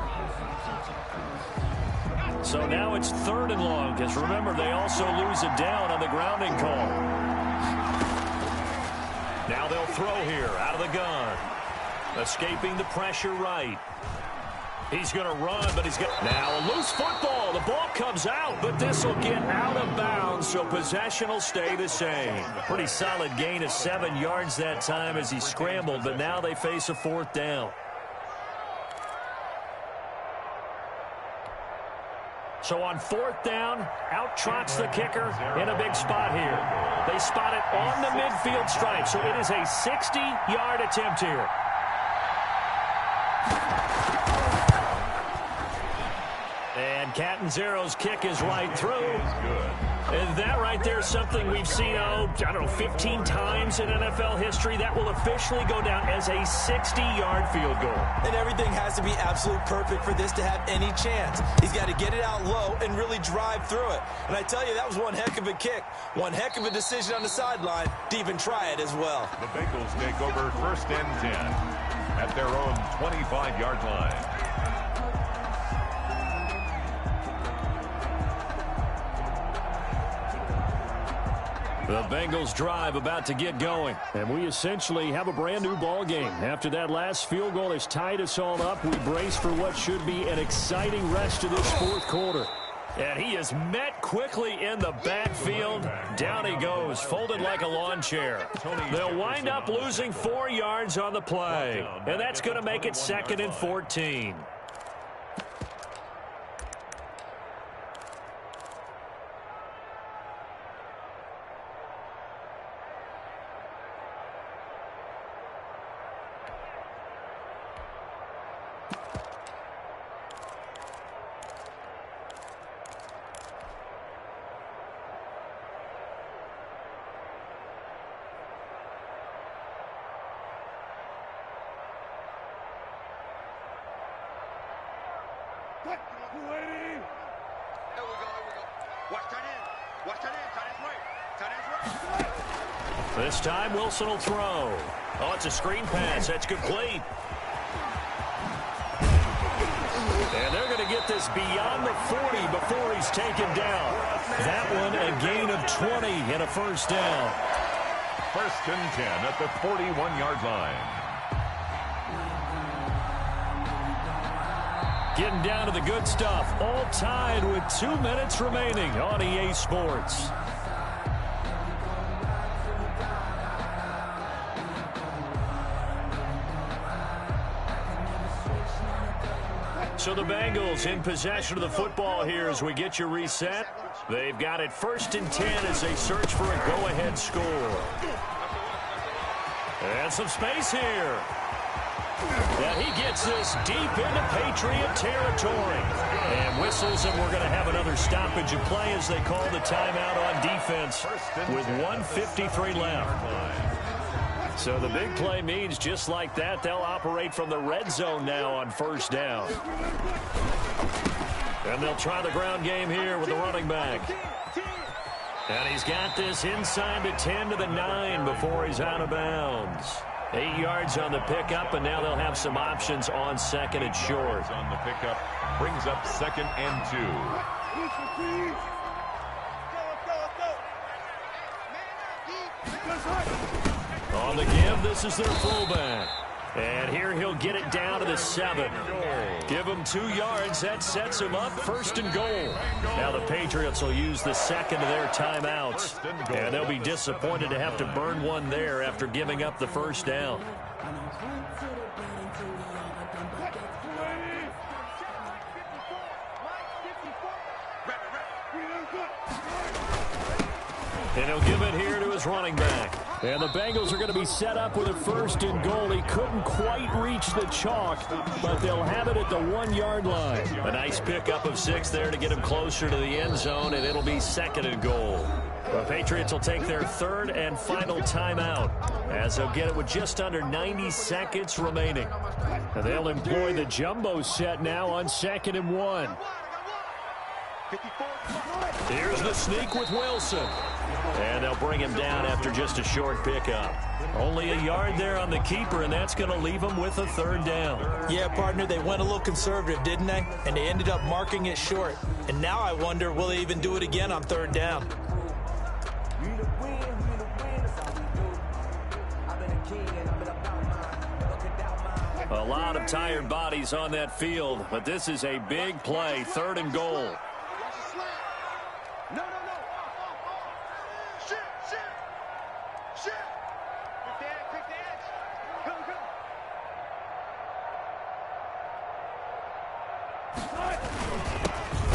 So now it's 3rd and long, because remember, they also lose a down on the grounding call. Now they'll throw here out of the gun. Escaping the pressure right. He's going to run, but he's got now a loose football. The ball comes out, but this will get out of bounds, so possession will stay the same. Pretty solid gain of 7 yards that time as he scrambled, but now they face a 4th down. So on 4th down, out trots the kicker in a big spot here. They spot it on the midfield stripe, so it is a 60-yard attempt here. And Catanzero's kick is right through. And that right there is something we've seen, I don't know, 15 times in NFL history. That will officially go down as a 60-yard field goal. And everything has to be absolute perfect for this to have any chance. He's got to get it out low and really drive through it. And I tell you, that was one heck of a kick. One heck of a decision on the sideline to even try it as well. The Bengals take over 1st and 10 at their own 25-yard line. The Bengals drive about to get going. And we essentially have a brand new ball game. After that last field goal has tied us all up, we brace for what should be an exciting rest of this 4th quarter. And he is met quickly in the backfield. Down he goes, folded like a lawn chair. They'll wind up losing 4 yards on the play. And that's going to make it 2nd and 14. This time, Wilson will throw. Oh, it's a screen pass. That's complete. And they're going to get this beyond the 40 before he's taken down. That one, a gain of 20 and a 1st down. 1st and 10 at the 41-yard line. Getting down to the good stuff. All tied with 2 minutes remaining on EA Sports. So the Bengals in possession of the football here as we get you reset. They've got it 1st and 10 as they search for a go-ahead score. And some space here. And he gets this deep into Patriot territory. And whistles, and we're going to have another stoppage of play as they call the timeout on defense with 1:53 left. So the big play means just like that, they'll operate from the red zone now on 1st down. And they'll try the ground game here with the running back. And he's got this inside the 10 to the 9 before he's out of bounds. 8 yards on the pickup, and now they'll have some options on 2nd and short. On the pickup, brings up 2nd and 2. This is their fullback. And here he'll get it down to the 7. Give him 2 yards. That sets him up 1st and goal. Now the Patriots will use the second of their timeouts. And they'll be disappointed to have to burn one there after giving up the 1st down. And he'll give it here to his running back. And the Bengals are going to be set up with a 1st and goal. He couldn't quite reach the chalk, but they'll have it at the 1-yard line. A nice pickup of 6 there to get him closer to the end zone, and it'll be 2nd and goal. The Patriots will take their 3rd and final timeout, as they'll get it with just under 90 seconds remaining. And they'll employ the jumbo set now on 2nd and 1. Here's the sneak with Wilson. And they'll bring him down after just a short pickup. Only a yard there on the keeper, and that's going to leave him with a 3rd down. Yeah, partner, they went a little conservative, didn't they? And they ended up marking it short. And now I wonder, will they even do it again on 3rd down? A lot of tired bodies on that field, but this is a big play, 3rd and goal.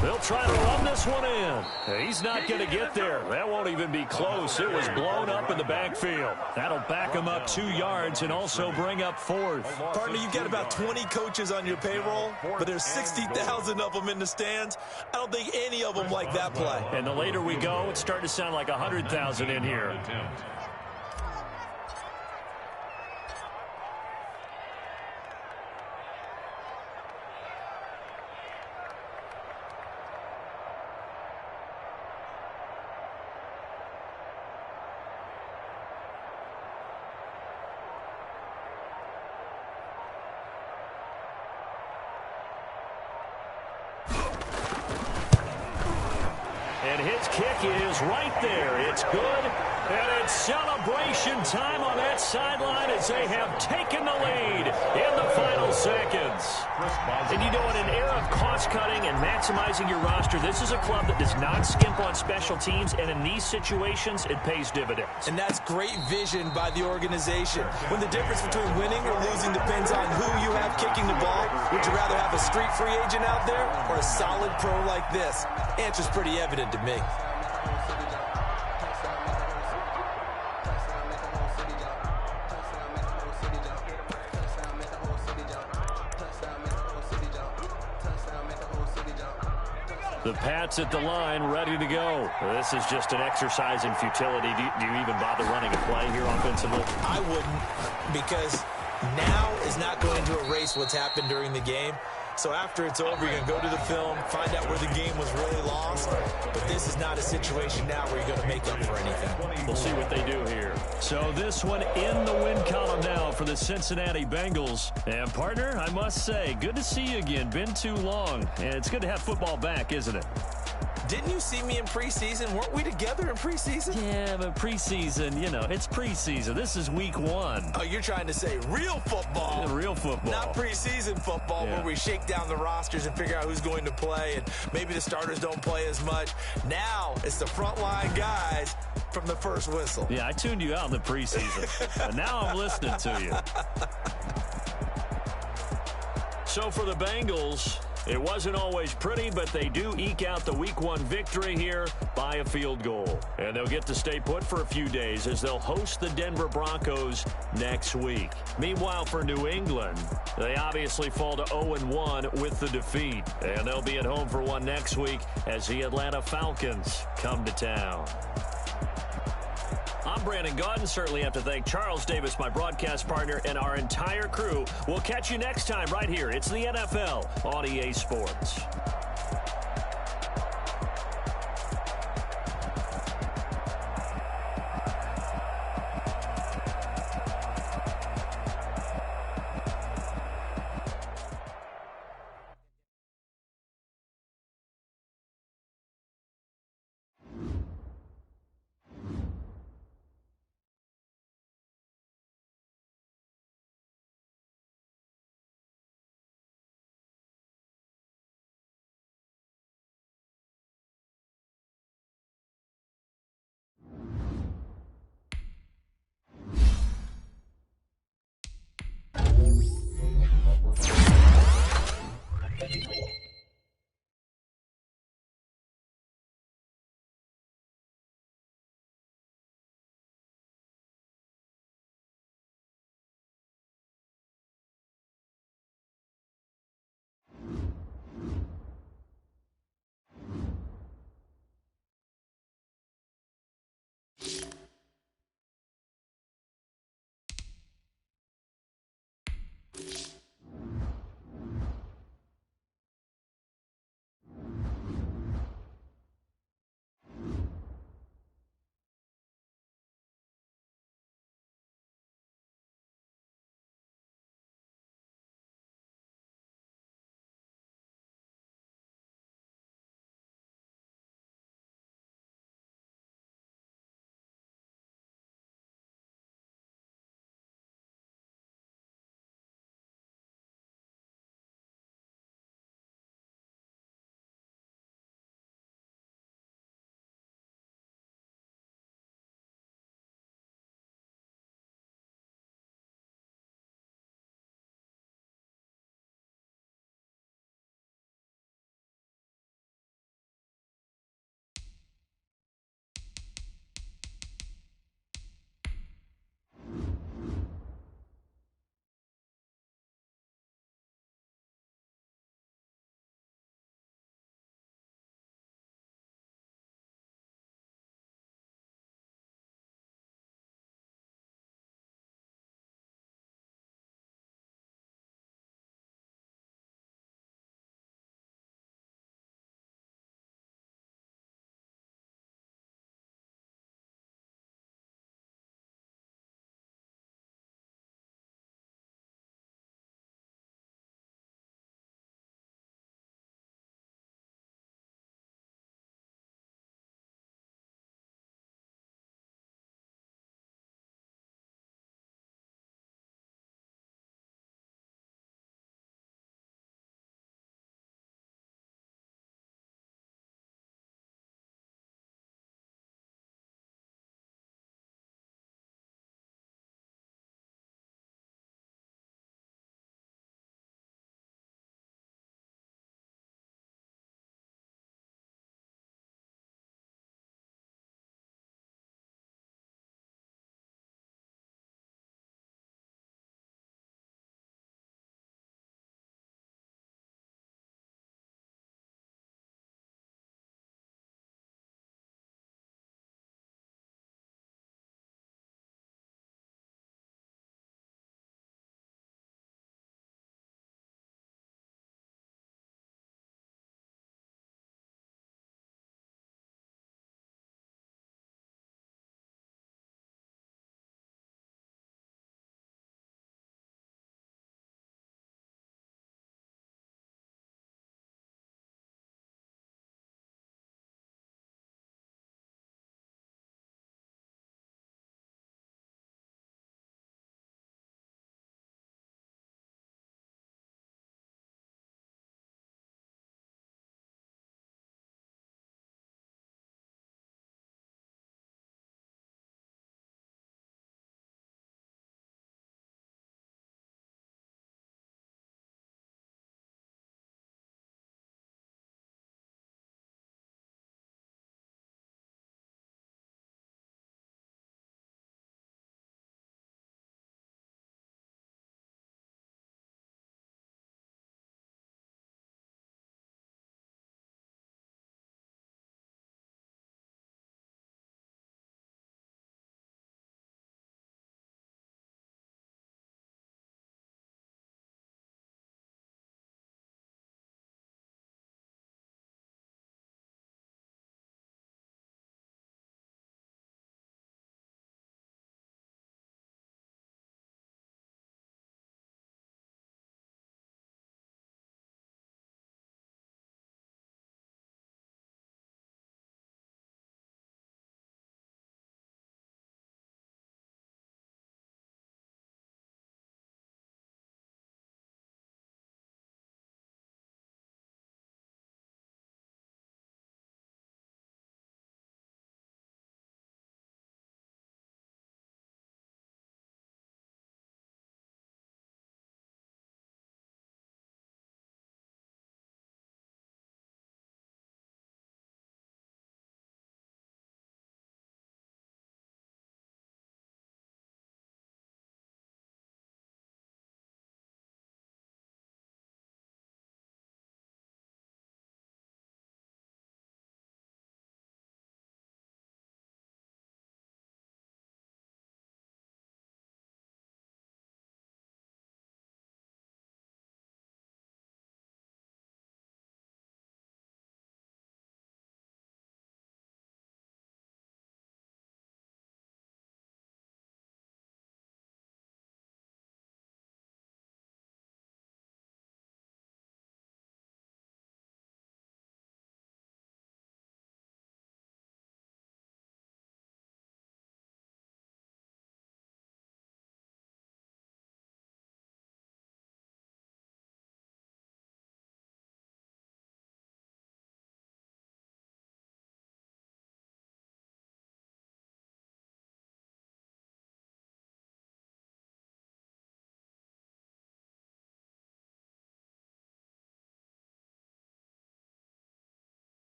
They'll try to run this one in. He's not going to get there. That won't even be close. It was blown up in the backfield. That'll back him up 2 yards and also bring up 4th. Partner, you've got about 20 coaches on your payroll, but there's 60,000 of them in the stands. I don't think any of them like that play. And the later we go, it's starting to sound like 100,000 in here. And his kick is right there. It's good. And it's celebration time on that sideline as they have taken the lead in the final seconds. And you know, in an era of cost-cutting and maximizing your roster, this is a club that does not skimp on special teams, and in these situations, it pays dividends. And that's great vision by the organization. When the difference between winning or losing depends on who you have kicking the ball, would you rather have a street free agent out there or a solid pro like this? Answer's pretty evident to me. The Pats at the line, ready to go. This is just an exercise in futility. Do you even bother running a play here offensively? I wouldn't, because now is not going to erase what's happened during the game. So after it's over, you're going to go to the film, find out where the game was really lost. But this is not a situation now where you're going to make up for anything. We'll see what they do here. So this one in the win column now for the Cincinnati Bengals. And, partner, I must say, good to see you again. Been too long. And it's good to have football back, isn't it? Didn't you see me in preseason? Weren't we together in preseason? Yeah, but preseason, you know, it's preseason. This is week 1. Oh, you're trying to say real football. Yeah, real football. Not preseason football where we shake down the rosters and figure out who's going to play, and maybe the starters don't play as much. Now it's the frontline guys from the first whistle. Yeah, I tuned you out in the preseason, but now I'm listening to you. So for the Bengals, it wasn't always pretty, but they do eke out the Week 1 victory here by a field goal. And they'll get to stay put for a few days as they'll host the Denver Broncos next week. Meanwhile, for New England, they obviously fall to 0-1 with the defeat. And they'll be at home for one next week as the Atlanta Falcons come to town. I'm Brandon Gaudin. Certainly have to thank Charles Davis, my broadcast partner, and our entire crew. We'll catch you next time right here. It's the NFL on EA Sports.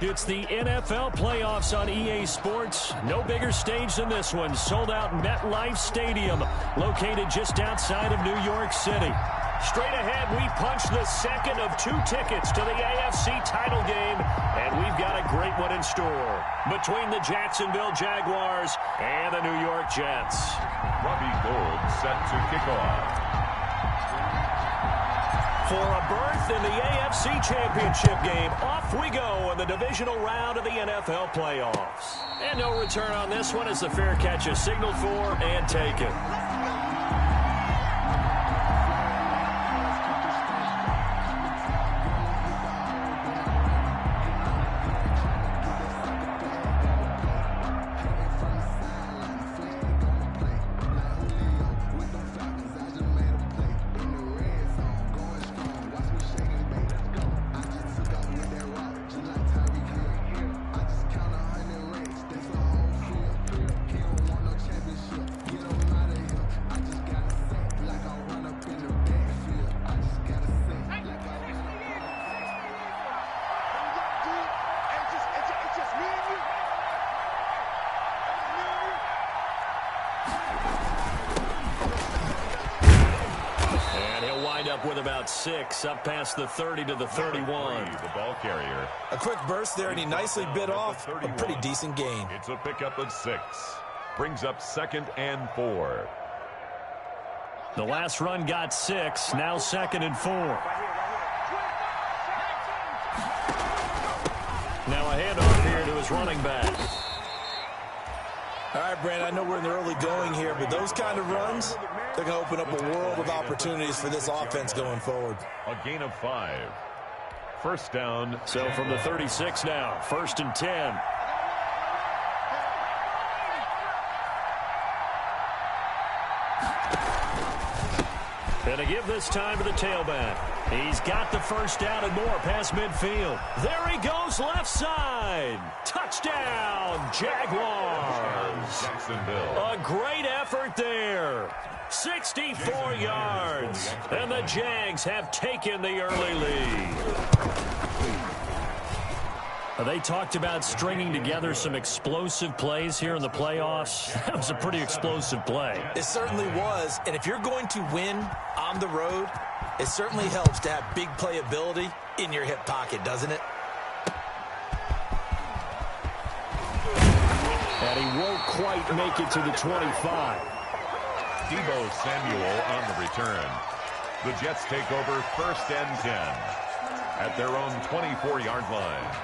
It's the NFL playoffs on EA Sports. No bigger stage than this one. Sold out MetLife Stadium, located just outside of New York City. Straight ahead, we punch the second of 2 tickets to the AFC title game, and we've got a great one in store between the Jacksonville Jaguars and the New York Jets. Robbie Gould set to kick off. For a berth in the AFC Championship game, off we go in the divisional round of the NFL playoffs. And no return on this one as the fair catch is signaled for and taken. With about 6 up past the 30 to the 31. The ball carrier. A quick burst there, and he nicely bit off a pretty decent gain. It's a pickup of 6. Brings up 2nd and 4. The last run got 6. Now 2nd and 4. Now a handoff here to his running back. All right, Brandon, I know we're in the early going here, but those kind of runs, they're going to open up a world of opportunities for this offense going forward. A gain of 5. First down. So from the 36 now, 1st and 10. And to give this time to the tailback. He's got the first down and more past midfield. There he goes, left side. Touchdown, Jaguars. Jacksonville. A great effort there. 64 yards. And the Jags have taken the early lead. They talked about stringing together some explosive plays here in the playoffs. That was a pretty explosive play. It certainly was. And if you're going to win on the road, it certainly helps to have big playability in your hip pocket, doesn't it? And he won't quite make it to the 25. Deebo Samuel on the return. The Jets take over 1st and 10 at their own 24-yard line.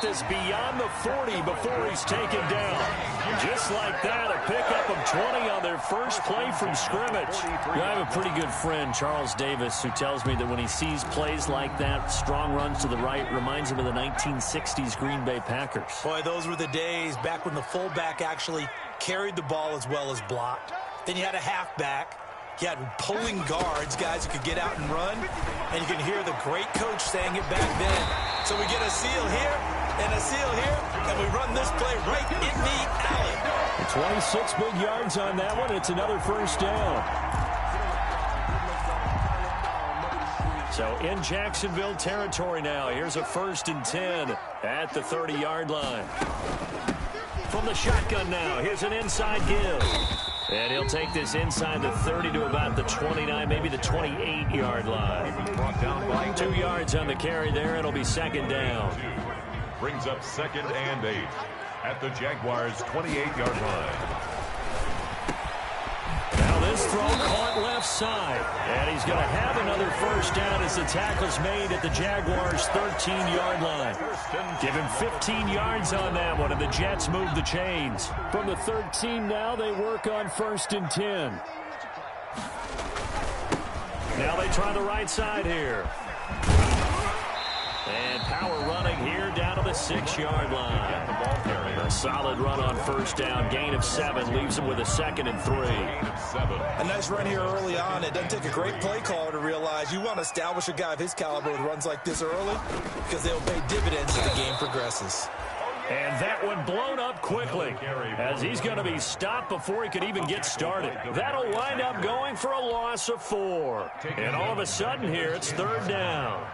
This beyond the 40 before he's taken down. Just like that, a pickup of 20 on their first play from scrimmage. I have a pretty good friend, Charles Davis, who tells me that when he sees plays like that, strong runs to the right, reminds him of the 1960s Green Bay Packers. Boy, those were the days back when the fullback actually carried the ball as well as blocked. Then you had a halfback. You had pulling guards, guys who could get out and run. And you can hear the great coach saying it back then. So we get a seal here and a seal here, and we run this play right in the alley. 26 big yards on that one. It's another first down. So in Jacksonville territory now. Here's a 1st and 10 at the 30-yard line. From the shotgun now, here's an inside give. And he'll take this inside the 30 to about the 29, maybe the 28-yard line. 2 yards on the carry there. It'll be 2nd down. Brings up 2nd and 8 at the Jaguars' 28-yard line. Now this throw caught left side. And he's going to have another first down as the tackle's made at the Jaguars' 13-yard line. Give him 15 yards on that one, and the Jets move the chains. From the 13 now, they work on 1st and 10. Now they try the right side here. And power running here down to the 6-yard line. A solid run on first down. Gain of 7 leaves him with a 2nd and 3. A nice run here early on. It doesn't take a great play caller to realize you want to establish a guy of his caliber with runs like this early because they'll pay dividends as the game progresses. And that one blown up quickly as he's going to be stopped before he could even get started. That'll wind up going for a loss of 4. And all of a sudden here, it's 3rd down.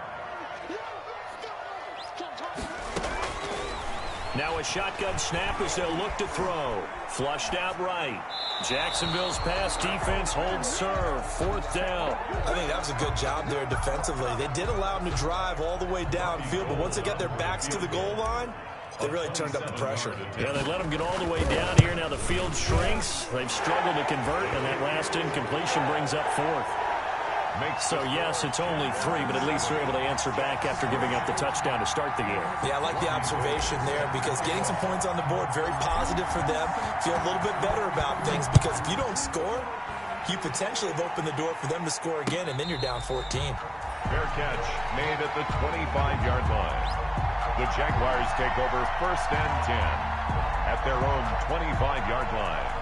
Now a shotgun snap as they'll look to throw. Flushed out right. Jacksonville's pass defense holds serve. 4th down. I think that was a good job there defensively. They did allow them to drive all the way downfield, but once they got their backs to the goal line, they really turned up the pressure. Yeah, they let them get all the way down here. Now the field shrinks. They've struggled to convert, and that last incompletion brings up 4th. So, yes, it's only 3, but at least they're able to answer back after giving up the touchdown to start the game. Yeah, I like the observation there because getting some points on the board, very positive for them. Feel a little bit better about things because if you don't score, you potentially have opened the door for them to score again, and then you're down 14. Fair catch made at the 25-yard line. The Jaguars take over 1st and 10 at their own 25-yard line.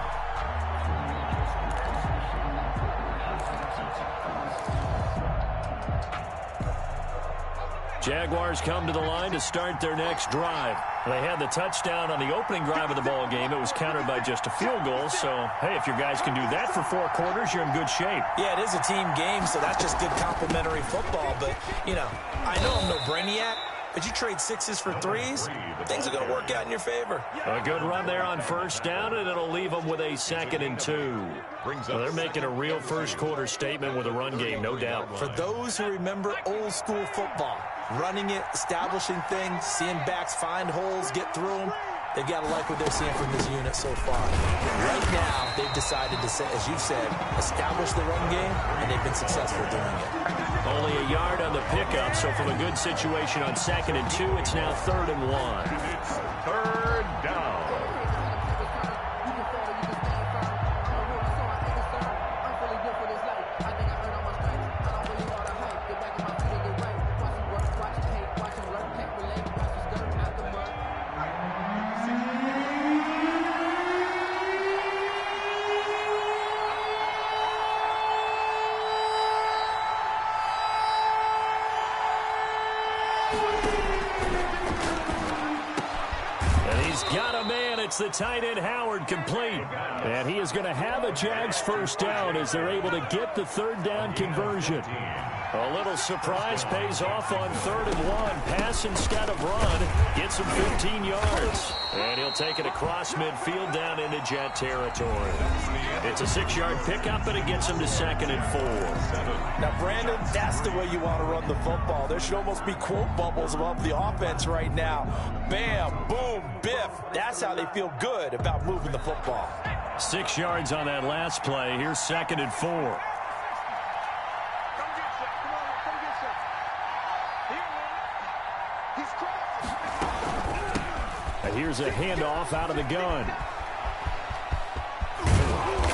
Jaguars come to the line to start their next drive. They had the touchdown on the opening drive of the ball game. It was countered by just a field goal. So, hey, if your guys can do that for 4 quarters, you're in good shape. Yeah, it is a team game, so that's just good complementary football. But, you know, I know I'm no brainiac, but you trade 6s for 3s, things are going to work out in your favor. A good run there on 1st down, and it'll leave them with a 2nd and 2. Well, they're making a real first-quarter statement with a run game, no doubt. For those who remember old-school football, running it, establishing things, seeing backs find holes, get through them, they've got to like what they're seeing from this unit so far. Right now, they've decided to, as you said, establish the run game, and they've been successful doing it. Only a yard on the pickup, so from a good situation on 2nd and 2, it's now 3rd and 1. It's 3rd down. It's the tight end Howard complete. And he is going to have a Jags 1st down as they're able to get the 3rd down conversion. A little surprise pays off on 3rd and 1. Pass instead of run. Gets him 15 yards. And he'll take it across midfield down into Jet territory. It's a 6-yard pickup, and it gets him to 2nd and 4. Now, Brandon, that's the way you want to run the football. There should almost be quote bubbles above the offense right now. Bam, boom, biff. That's how they feel good about moving the football. 6 yards on that last play. Here's 2nd and 4. Here's a handoff out of the gun.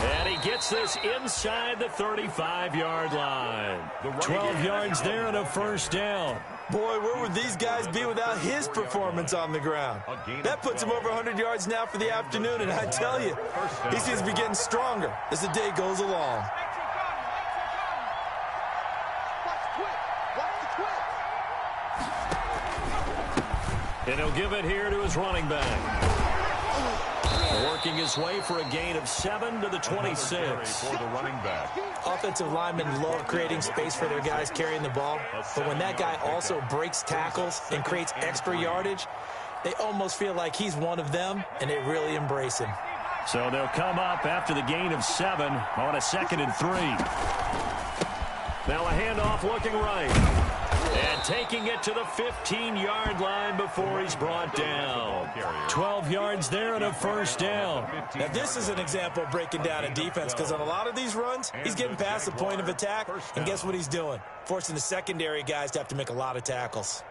And he gets this inside the 35-yard line. 12 yards there and a 1st down. Boy, where would these guys be without his performance on the ground? That puts him over 100 yards now for the afternoon, and I tell you, he seems to be getting stronger as the day goes along. And he'll give it here to his running back. Working his way for a gain of 7 to the 26. For the running back. Offensive linemen love creating space for their guys carrying the ball, but when that guy also breaks tackles and creates extra yardage, they almost feel like he's one of them, and they really embrace him. So they'll come up after the gain of 7 on a 2nd and 3. Now a handoff looking right. And taking it to the 15-yard line before he's brought down. 12 yards there and a 1st down. Now, this is an example of breaking down a defense because on a lot of these runs, he's getting past the point of attack, and guess what he's doing? Forcing the secondary guys to have to make a lot of tackles.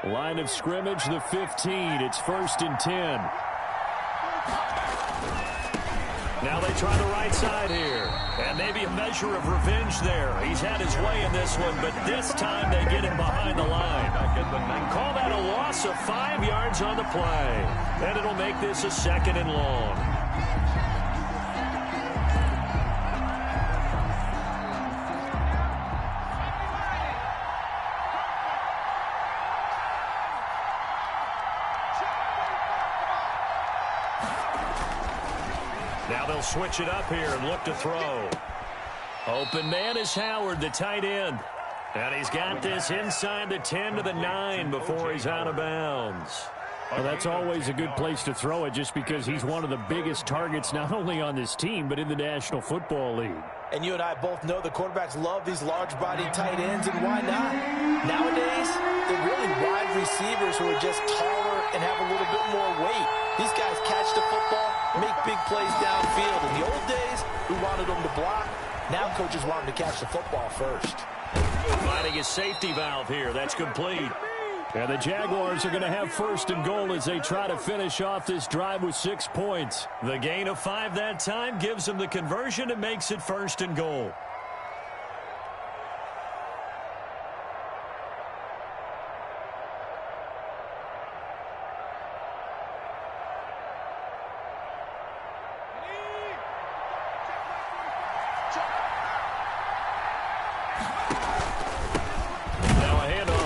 Line of scrimmage, the 15. It's 1st and 10. Now they try the right side here. And maybe a measure of revenge there. He's had his way in this one, but this time they get him behind the line. Call that a loss of 5 yards on the play. And it'll make this a 2nd and long. Now they'll switch it up here and look to throw. Open man is Howard, the tight end. And he's got this inside the 10 to the 9 before he's out of bounds. Well, that's always a good place to throw it just because he's one of the biggest targets not only on this team but in the National Football League. And you and I both know the quarterbacks love these large-bodied tight ends, and why not? Nowadays, they're really wide receivers who are just taller and have a little bit more weight. These guys catch the football, make big plays downfield. In the old days, we wanted them to block. Now coaches want them to catch the football first. Finding a safety valve here. That's complete. And the Jaguars are going to have 1st and goal as they try to finish off this drive with 6 points. The gain of 5 that time gives them the conversion and makes it 1st and goal.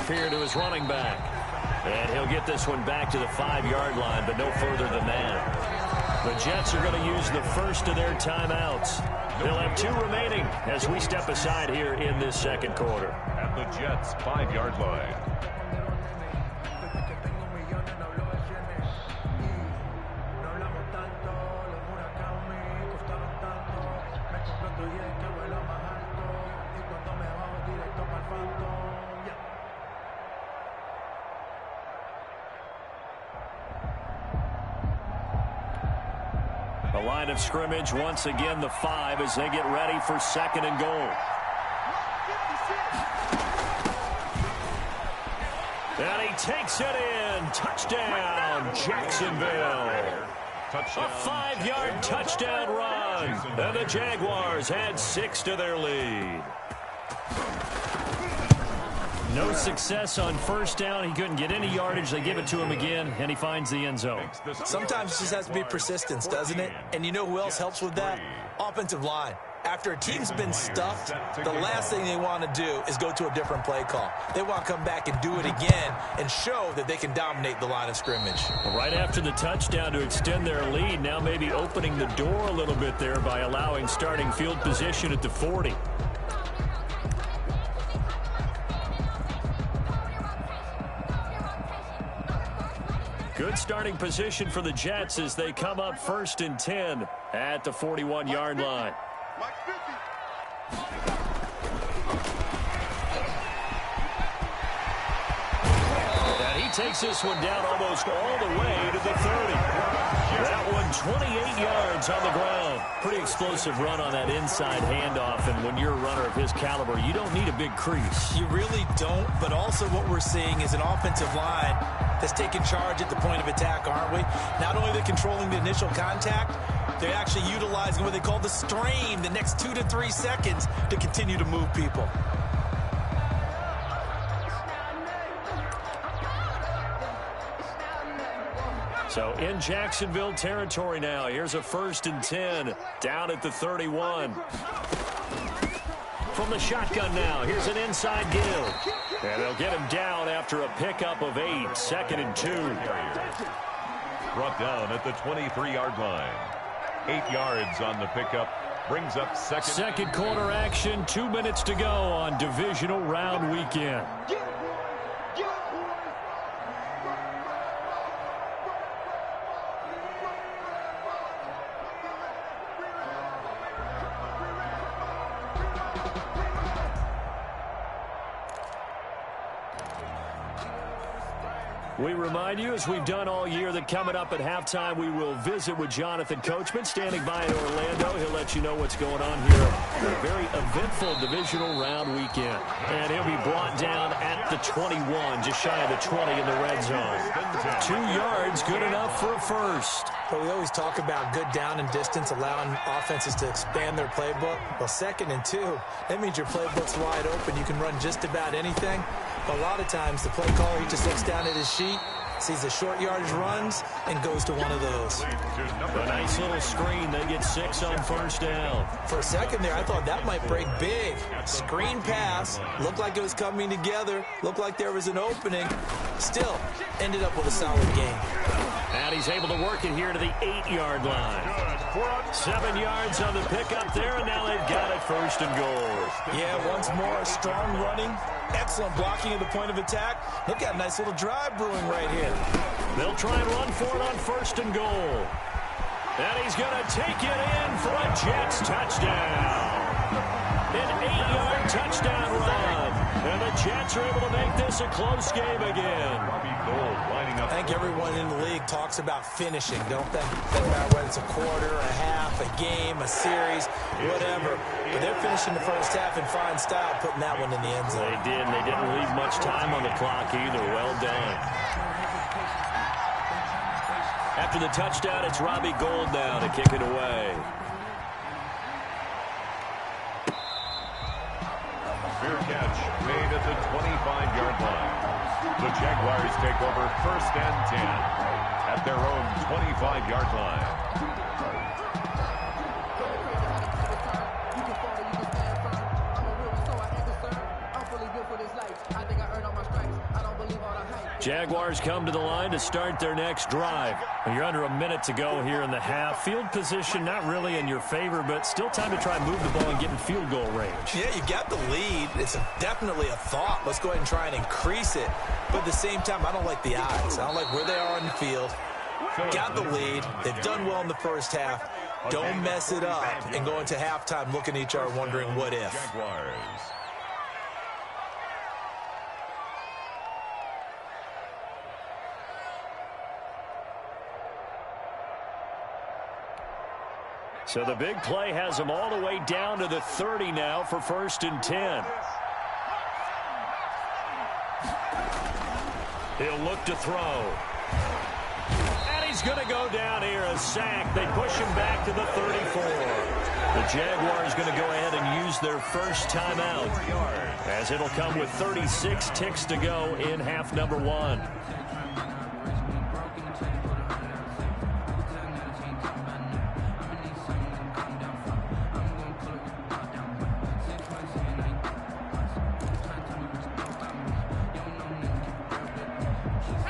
Here to his running back. And he'll get this one back to the 5-yard line, but no further than that. The Jets are going to use the first of their timeouts. They'll have 2 remaining as we step aside here in this 2nd quarter. At the Jets' 5-yard line. The line of scrimmage, once again, the 5 as they get ready for 2nd and goal. And he takes it in. Touchdown, Jacksonville. A 5-yard touchdown run. And the Jaguars add 6 to their lead. No success on 1st down. He couldn't get any yardage. They give it to him again, and he finds the end zone. Sometimes it just has to be persistence, doesn't it? And you know who else helps with that? Offensive line. After a team's been stuffed, the last thing they want to do is go to a different play call. They want to come back and do it again and show that they can dominate the line of scrimmage. Right after the touchdown to extend their lead, now maybe opening the door a little bit there by allowing starting field position at the 40. Good starting position for the Jets as they come up 1st and 10 at the 41-yard line. And he takes this one down almost all the way to the 30. That one 28 yards on the ground. Pretty explosive run on that inside handoff, and when you're a runner of his caliber, you don't need a big crease. You really don't, but also what we're seeing is an offensive line that's taking charge at the point of attack, aren't we? Not only are they controlling the initial contact, they're actually utilizing what they call the strain, the next 2 to 3 seconds to continue to move people. So in Jacksonville territory now. Here's a 1st and 10 down at the 31. From the shotgun now, here's an inside give. And they'll get him down after a pickup of 8, 2nd and 2. Brought down at the 23-yard line. 8 yards on the pickup. Brings up second quarter action. 2 minutes to go on divisional round weekend. We remind you, as we've done all year, that coming up at halftime, we will visit with Jonathan Coachman, standing by in Orlando. He'll let you know what's going on here. A very eventful divisional round weekend. And he'll be brought down at the 21, just shy of the 20 in the red zone. 2 yards, good enough for a first. But we always talk about good down and distance, allowing offenses to expand their playbook. Well, 2nd and 2, that means your playbook's wide open. You can run just about anything. But a lot of times, the play caller, he just looks down at his sheet, sees the short yardage runs, and goes to one of those. A nice little screen. They get 6 on 1st down. For a second there, I thought that might break big. Screen pass. Looked like it was coming together. Looked like there was an opening. Still, ended up with a solid game. And he's able to work it here to the 8-yard line. 7 yards on the pickup there, and now they've got it 1st and goal. Yeah, once more, strong running, excellent blocking at the point of attack. They've got a nice little drive brewing right here. They'll try and run for it on 1st and goal. And he's going to take it in for a Jets touchdown. An 8-yard touchdown run. And the Jets are able to make this a close game again. I think everyone in the league talks about finishing, don't they? Doesn't matter whether it's a quarter, a half, a game, a series, whatever. But they're finishing the first half in fine style, putting that one in the end zone. They did, and they didn't leave much time on the clock either. Well done. After the touchdown, it's Robbie Gould now to kick it away. Fair catch made at the 25-yard line. The Jaguars take over 1st and 10 at their own 25-yard line. Jaguars come to the line to start their next drive. You're under a minute to go here in the half. Field position not really in your favor, but still time to try and move the ball and get in field goal range. Yeah, you got the lead. It's definitely a thought. Let's go ahead and try and increase it. But at the same time, I don't like the odds. I don't like where they are on the field. Got the lead. They've done well in the first half. Don't mess it up and go into halftime looking at each other wondering what if. Jaguars. So the big play has them all the way down to the 30 now for 1st and 10. He'll look to throw. And he's going to go down here, a sack. They push him back to the 34. The Jaguars going to go ahead and use their first timeout, as it'll come with 36 ticks to go in half number 1.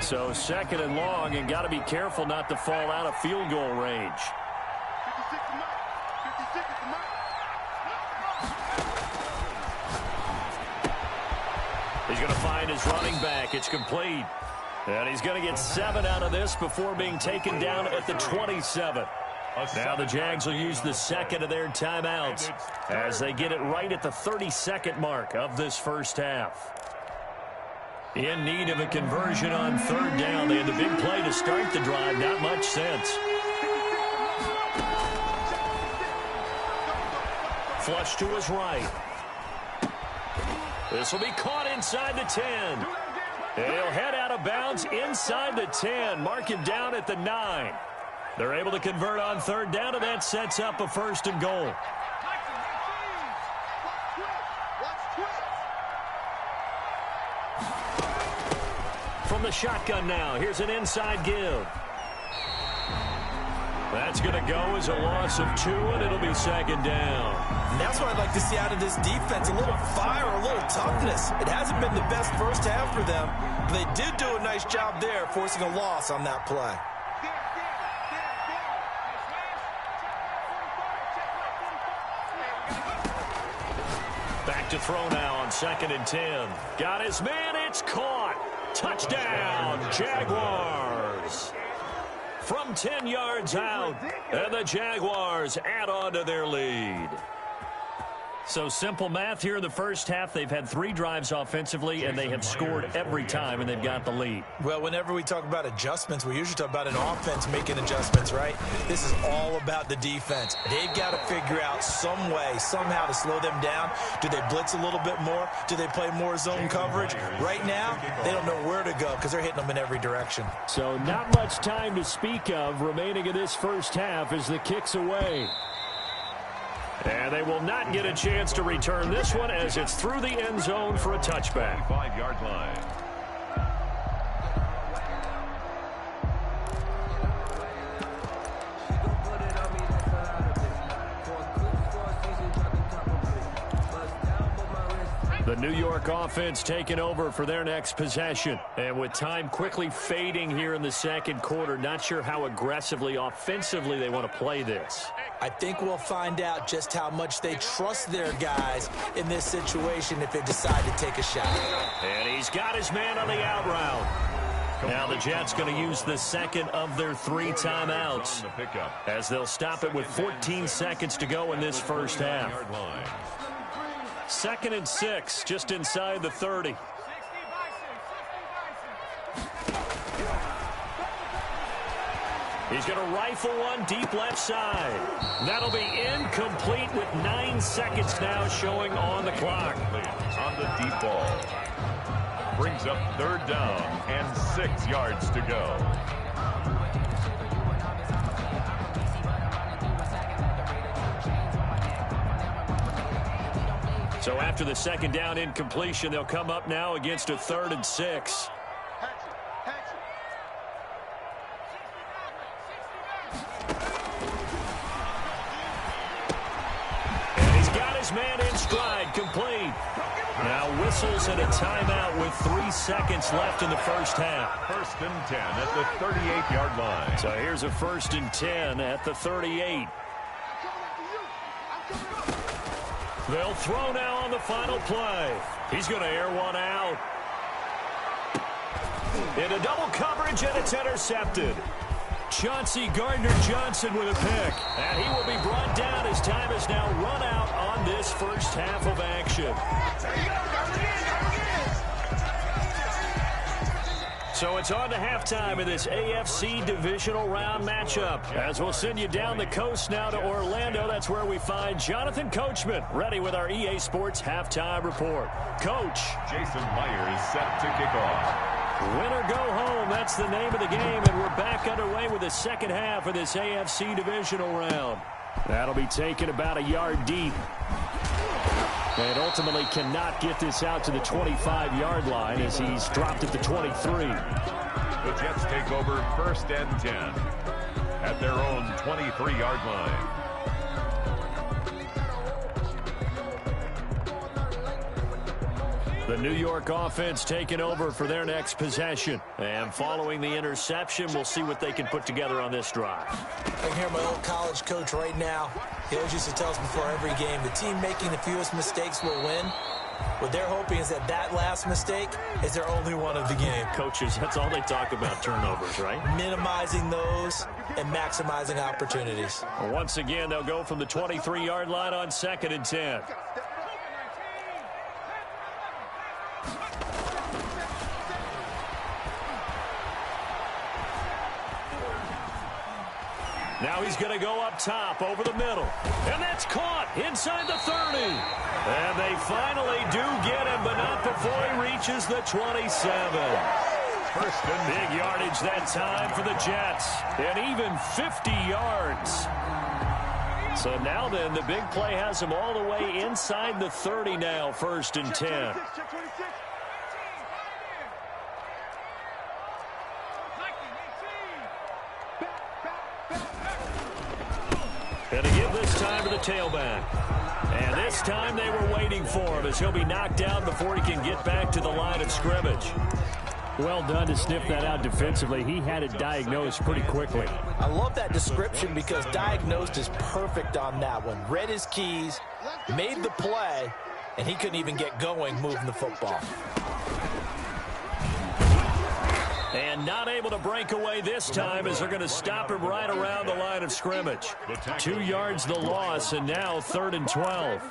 So 2nd and long, and got to be careful not to fall out of field goal range. He's going to find his running back. It's complete. And he's going to get 7 out of this before being taken down at the 27. Now the Jags will use the 2nd of their timeouts as they get it right at the 32nd mark of this first half. In need of a conversion on 3rd down. They had the big play to start the drive. Not much sense. Flush to his right. This will be caught inside the 10. And he'll head out of bounds inside the 10. Mark him down at the 9. They're able to convert on 3rd down, and that sets up a 1st and goal. From the shotgun now, here's an inside give. That's going to go as a loss of 2, and it'll be 2nd down. And that's what I'd like to see out of this defense, a little fire, a little toughness. It hasn't been the best first half for them, but they did do a nice job there, forcing a loss on that play. Back to throw now on 2nd and 10. Got his man, it's caught. Touchdown, Jaguars. From 10 yards out, and the Jaguars add on to their lead. So simple math here in the first half. They've had 3 drives offensively, and they have scored every time, and they've got the lead. Well, whenever we talk about adjustments, we usually talk about an offense making adjustments, right? This is all about the defense. They've got to figure out some way, somehow to slow them down. Do they blitz a little bit more? Do they play more zone coverage? Right now, they don't know where to go because they're hitting them in every direction. So not much time to speak of remaining in this first half as the kick's away. And they will not get a chance to return this one as it's through the end zone for a touchback. 5-yard line. The New York offense taking over for their next possession. And with time quickly fading here in the second quarter, not sure how aggressively, offensively they want to play this. I think we'll find out just how much they trust their guys in this situation if they decide to take a shot. And he's got his man on the out route. Now the Jets going to use the second of their 3 timeouts as they'll stop it with 14 seconds to go in this first half. 2nd and 6, just inside the 30. He's going to rifle one deep left side. That'll be incomplete with 9 seconds now showing on the clock. On the deep ball. Brings up 3rd down and 6 yards to go. So after the 2nd down incompletion, they'll come up now against a 3rd and 6. And he's got his man in stride, complete. Now whistles and a timeout with 3 seconds left in the first half. 1st and 10 at the 38-yard line. So here's a 1st and 10 at the 38. They'll throw now on the final play. He's going to air one out. Into double coverage, and it's intercepted. Chauncey Gardner-Johnson with a pick. And he will be brought down as time is now run out on this first half of action. So it's on to halftime in this AFC divisional round matchup. As we'll send you down the coast now to Orlando, that's where we find Jonathan Coachman, ready with our EA Sports halftime report. Coach. Jason Myers set to kick off. Win or go home, that's the name of the game, and we're back underway with the second half of this AFC divisional round. That'll be taken about a yard deep. And ultimately cannot get this out to the 25-yard line as he's dropped at the 23. The Jets take over 1st and 10 at their own 23-yard line. The New York offense taking over for their next possession. And following the interception, we'll see what they can put together on this drive. I can hear my old college coach right now. He always used to tell us before every game, the team making the fewest mistakes will win. What they're hoping is that that last mistake is their only one of the game. Coaches, that's all they talk about, turnovers, right? Minimizing those and maximizing opportunities. Once again, they'll go from the 23-yard line on 2nd and 10. Now he's going to go up top over the middle. And that's caught inside the 30. And they finally do get him, but not before he reaches the 27. First and big yardage that time for the Jets. And even 50 yards. So now then, the big play has him all the way inside the 30 now, 1st and 10. And again this time to the tailback. And this time they were waiting for him as he'll be knocked down before he can get back to the line of scrimmage. Well done to sniff that out defensively. He had it diagnosed pretty quickly. I love that description because diagnosed is perfect on that one. Read his keys, made the play, and he couldn't even get going moving the football. And not able to break away this time as they're going to stop him right around the line of scrimmage. 2 yards the loss, and now 3rd and 12.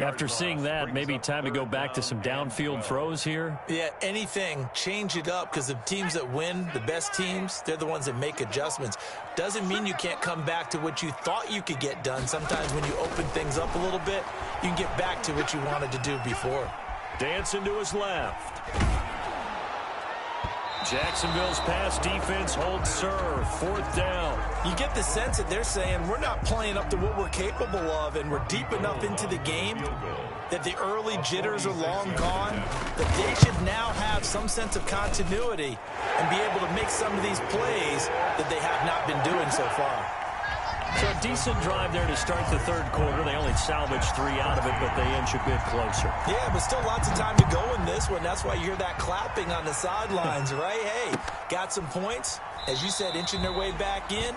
After seeing that, maybe time to go back to some downfield throws here. Yeah, anything, change it up, because the teams that win, the best teams, they're the ones that make adjustments. Doesn't mean you can't come back to what you thought you could get done. Sometimes when you open things up a little bit, you can get back to what you wanted to do before. Dancing to his left. Jacksonville's pass defense holds serve. 4th down. You get the sense that they're saying we're not playing up to what we're capable of, and we're deep enough into the game that the early jitters are long gone, that they should now have some sense of continuity and be able to make some of these plays that they have not been doing so far. So a decent drive there to start the 3rd quarter. They only salvaged 3 out of it, but they inch a bit closer. Yeah, but still lots of time to go in this one. That's why you hear that clapping on the sidelines, right? Hey, got some points. As you said, inching their way back in.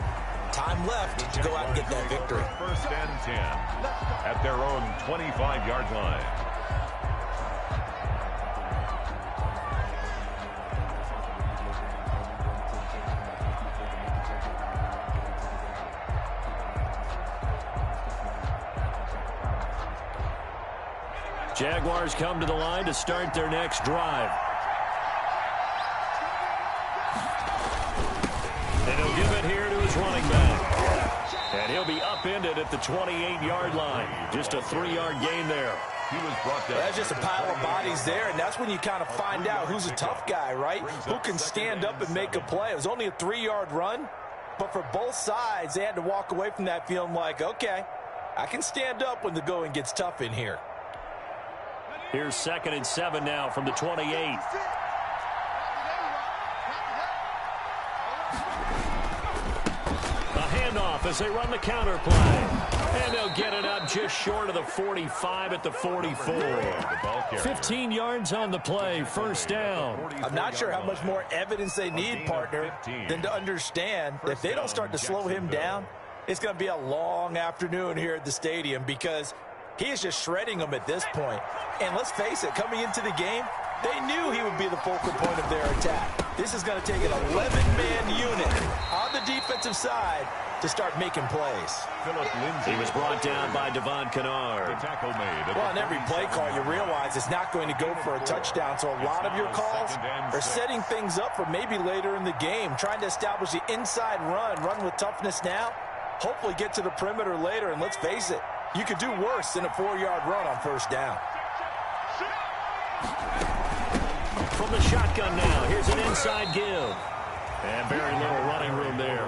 Time left to go out and get that victory. 1st and 10 at their own 25-yard line. Jaguars come to the line to start their next drive. And he'll give it here to his running back. And he'll be upended at the 28-yard line. Just a 3-yard gain there. He was brought down. That's just a pile of bodies there, and that's when you kind of find out who's a tough guy, right? Who can stand up and make a play. It was only a 3-yard run, but for both sides, they had to walk away from that feeling like, okay, I can stand up when the going gets tough in here. Here's 2nd and 7 now from the 28. A handoff as they run the counter play. And they'll get it up just short of the 45 at the 44. 15 yards on the play, 1st down. I'm not sure how much more evidence they need, partner, than to understand that if they don't start to slow him down, it's going to be a long afternoon here at the stadium, because he is just shredding them at this point. And let's face it, coming into the game, they knew he would be the focal point of their attack. This is going to take an 11-man unit on the defensive side to start making plays. He was brought down by Devon Kennard. Well, on every play call, you realize it's not going to go for a touchdown. So a lot of your calls are setting things up for maybe later in the game, trying to establish the inside run with toughness now, hopefully get to the perimeter later. And let's face it, you could do worse than a 4-yard run on 1st down. From the shotgun now, here's an inside give. And very little running room there.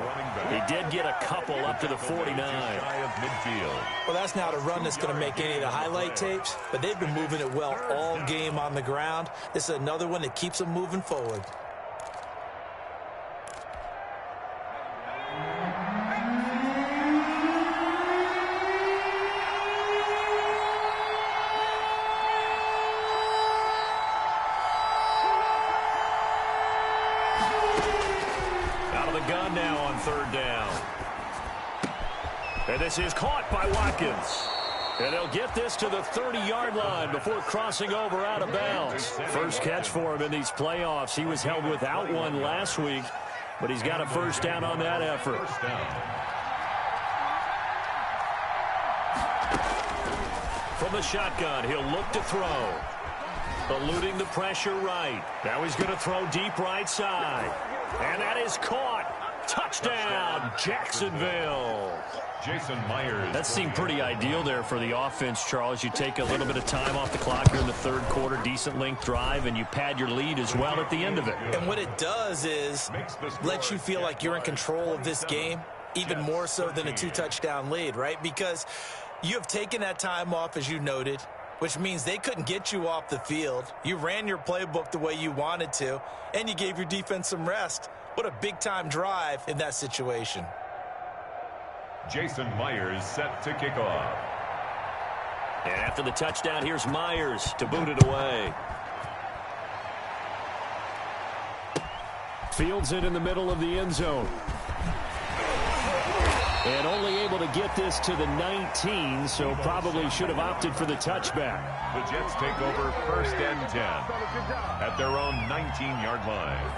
He did get a couple up to the 49. Well, that's not a run that's going to make any of the highlight tapes, but they've been moving it well all game on the ground. This is another one that keeps them moving forward. Gun now on 3rd down. And this is caught by Watkins. And they'll get this to the 30-yard line before crossing over out of bounds. First catch for him in these playoffs. He was held without one last week, but he's got a 1st down on that effort. From the shotgun, he'll look to throw. Eluding the pressure right. Now he's going to throw deep right side. And that is caught. Touchdown, Jacksonville. Jason Myers. That seemed pretty ideal there for the offense, Charles. You take a little bit of time off the clock here in the 3rd quarter, decent length drive, and you pad your lead as well at the end of it. And what it does is let you feel like you're in control of this game, even more so than a 2-touchdown lead, right? Because you have taken that time off, as you noted, which means they couldn't get you off the field. You ran your playbook the way you wanted to, and you gave your defense some rest. What a big-time drive in that situation. Jason Myers set to kick off. And after the touchdown, here's Myers to boot it away. Fields it in the middle of the end zone. And only able to get this to the 19, so probably should have opted for the touchback. The Jets take over 1st and 10 at their own 19-yard line.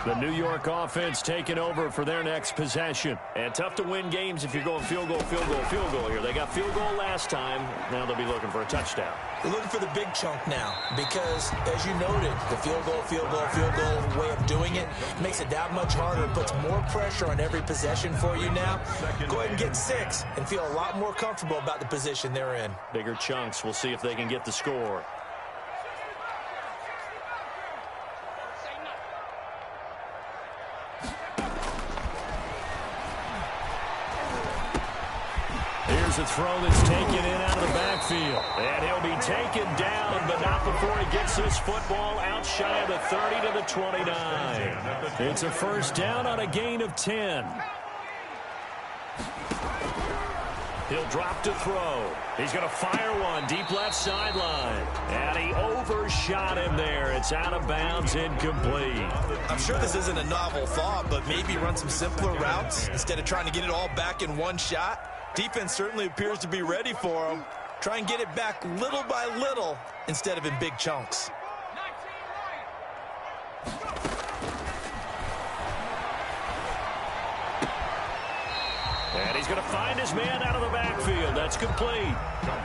The New York offense taking over for their next possession. And tough to win games if you're going field goal, field goal, field goal here. They got field goal last time. Now they'll be looking for a touchdown. They're looking for the big chunk now because, as you noted, the field goal, field goal, field goal way of doing it makes it that much harder. It puts more pressure on every possession for you now. Go ahead and get 6 and feel a lot more comfortable about the position they're in. Bigger chunks. We'll see if they can get the score. Here's a throw that's taken in out of the backfield. And he'll be taken down, but not before he gets this football out shy of the 30 to the 29. It's a first down on a gain of 10. He'll drop to throw. He's going to fire one deep left sideline. And he overshot him there. It's out of bounds, incomplete. I'm sure this isn't a novel thought, but maybe run some simpler routes instead of trying to get it all back in one shot. Defense certainly appears to be ready for him. Try and get it back little by little instead of in big chunks. And he's going to find his man out of the backfield. That's complete.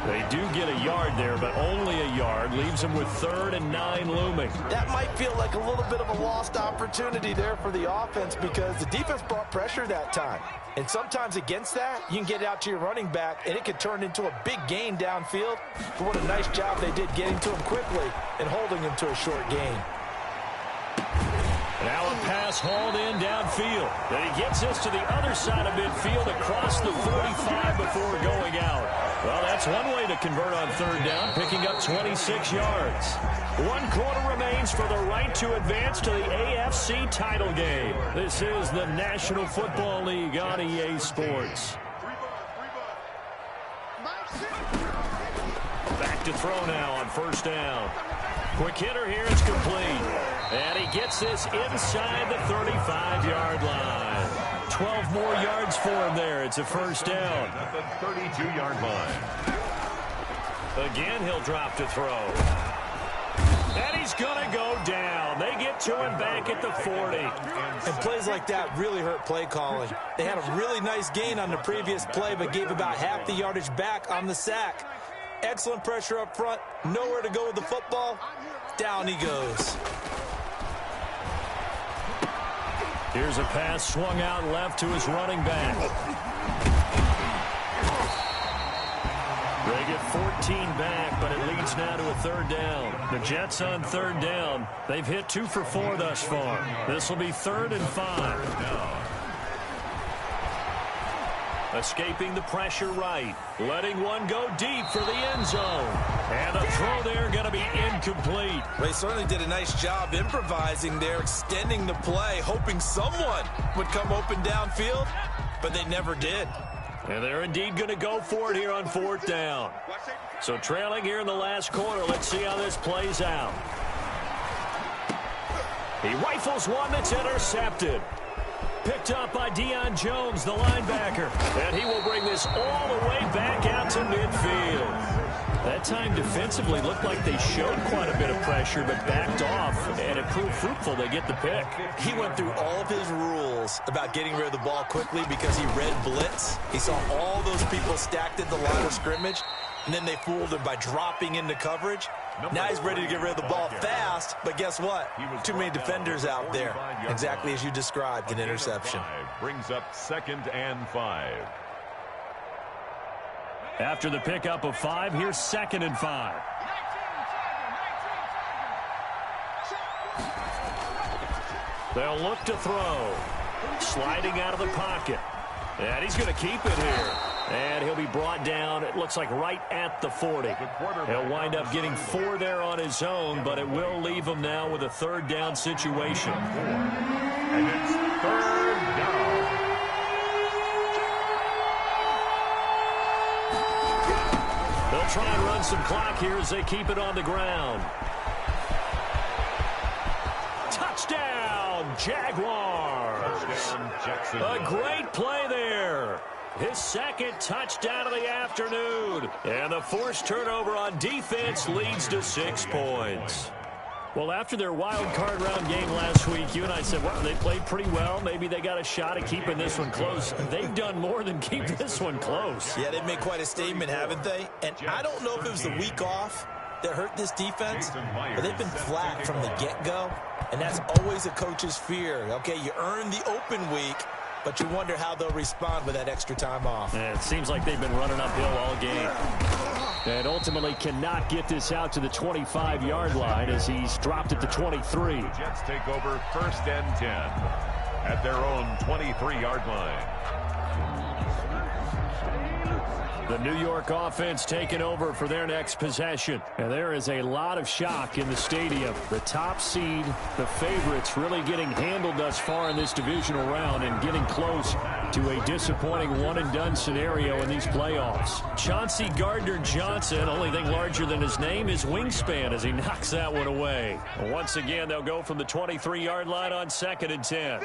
They do get a yard there, but only a yard. Leaves them with 3rd and 9 looming. That might feel like a little bit of a lost opportunity there for the offense because the defense brought pressure that time. And sometimes against that, you can get it out to your running back, and it could turn into a big gain downfield. But what a nice job they did getting to him quickly and holding him to a short gain. Now a pass hauled in downfield. And he gets this to the other side of midfield across the 45 before going out. Well, that's one way to convert on 3rd down, picking up 26 yards. 1 quarter remains for the right to advance to the AFC title game. This is the National Football League on EA Sports. Back to throw now on 1st down. Quick hitter here, it's complete. And he gets this inside the 35-yard line. 12 more yards for him there. It's a first down. At the 32-yard line. Again, he'll drop to throw. And he's going to go down. They get to him back at the 40. And plays like that really hurt play calling. They had a really nice gain on the previous play, but gave about half the yardage back on the sack. Excellent pressure up front. Nowhere to go with the football. Down he goes. Here's a pass swung out left to his running back. They get 14 back, but it leads now to a 3rd down. The Jets on 3rd down. They've hit 2 for 4 thus far. This will be 3rd and 5. Escaping the pressure right. Letting one go deep for the end zone. And the throw there going to be incomplete. They certainly did a nice job improvising there, extending the play, hoping someone would come open downfield, but they never did. And they're indeed going to go for it here on 4th down. So trailing here in the last quarter. Let's see how this plays out. He rifles one that's intercepted. Picked up by Deion Jones, the linebacker. And he will bring this all the way back out to midfield. That time defensively looked like they showed quite a bit of pressure, but backed off, and it proved fruitful. They get the pick. He went through all of his rules about getting rid of the ball quickly because he read blitz. He saw all those people stacked at the line of scrimmage, and then they fooled him by dropping into coverage. Now he's ready to get rid of the ball fast, but guess what? Too many defenders out there. Exactly as you described, an interception. Brings up 2nd and 5. After the pickup of 5, here's 2nd and 5. They'll look to throw. Sliding out of the pocket. And he's going to keep it here. And he'll be brought down, it looks like right at the 40. He'll wind up getting 4 there on his own, but it will leave him now with a 3rd down situation. And it's 3rd down. They'll try and run some clock here as they keep it on the ground. Touchdown, Jaguars. A great play there. His 2nd touchdown of the afternoon. And the forced turnover on defense leads to 6 points. Well, after their wild card round game last week, you and I said, well, they played pretty well. Maybe they got a shot at keeping this one close. They've done more than keep this one close. Yeah, they've made quite a statement, haven't they? And I don't know if it was the week off that hurt this defense, but they've been flat from the get-go, and that's always a coach's fear. Okay, you earn the open week, but you wonder how they'll respond with that extra time off. Yeah, it seems like they've been running uphill all game. And ultimately cannot get this out to the 25-yard line as he's dropped at the 23. The Jets take over 1st and 10 at their own 23-yard line. The New York offense taking over for their next possession. And there is a lot of shock in the stadium. The top seed, the favorites, really getting handled thus far in this divisional round and getting close to a disappointing one-and-done scenario in these playoffs. Chauncey Gardner-Johnson, only thing larger than his name is wingspan as he knocks that one away. Once again, they'll go from the 23-yard line on 2nd and 10.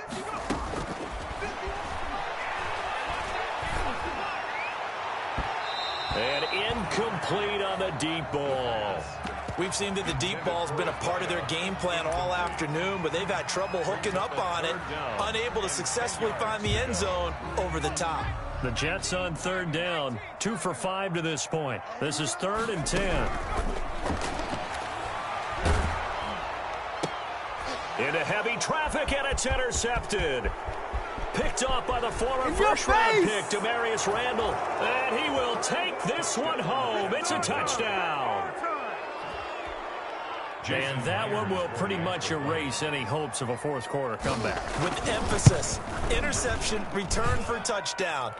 And incomplete on the deep ball. We've seen that the deep ball's been a part of their game plan all afternoon, but they've had trouble hooking up on it, unable to successfully find the end zone over the top. The Jets on 3rd down, 2 for 5 to this point. This is 3rd and 10. Into heavy traffic, and it's intercepted. Picked off by the former first-round pick, Demarius Randall. And he will take this one home. It's a touchdown. And that one will pretty much erase any hopes of a fourth-quarter comeback. With emphasis, interception, return for touchdown.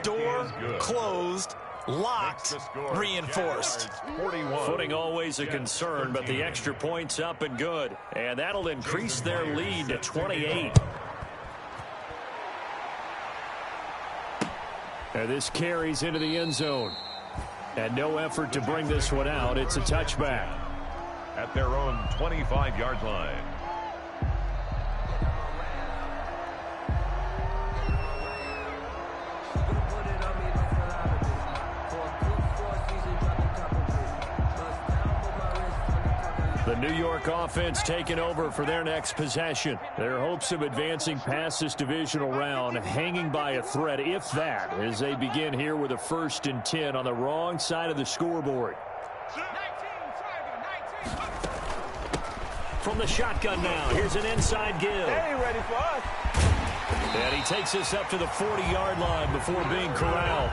Door closed, locked, reinforced. Footing always a concern, but the extra point's up and good. And that'll increase their lead to 28. And this carries into the end zone. And no effort to bring this one out. It's a touchback. At their own 25-yard line. The New York offense taking over for their next possession. Their hopes of advancing past this divisional round hanging by a thread, if that, as they begin here with a 1st and 10 on the wrong side of the scoreboard. From the shotgun now, here's an inside give. They ain't ready for us. And he takes us up to the 40-yard line before being corralled.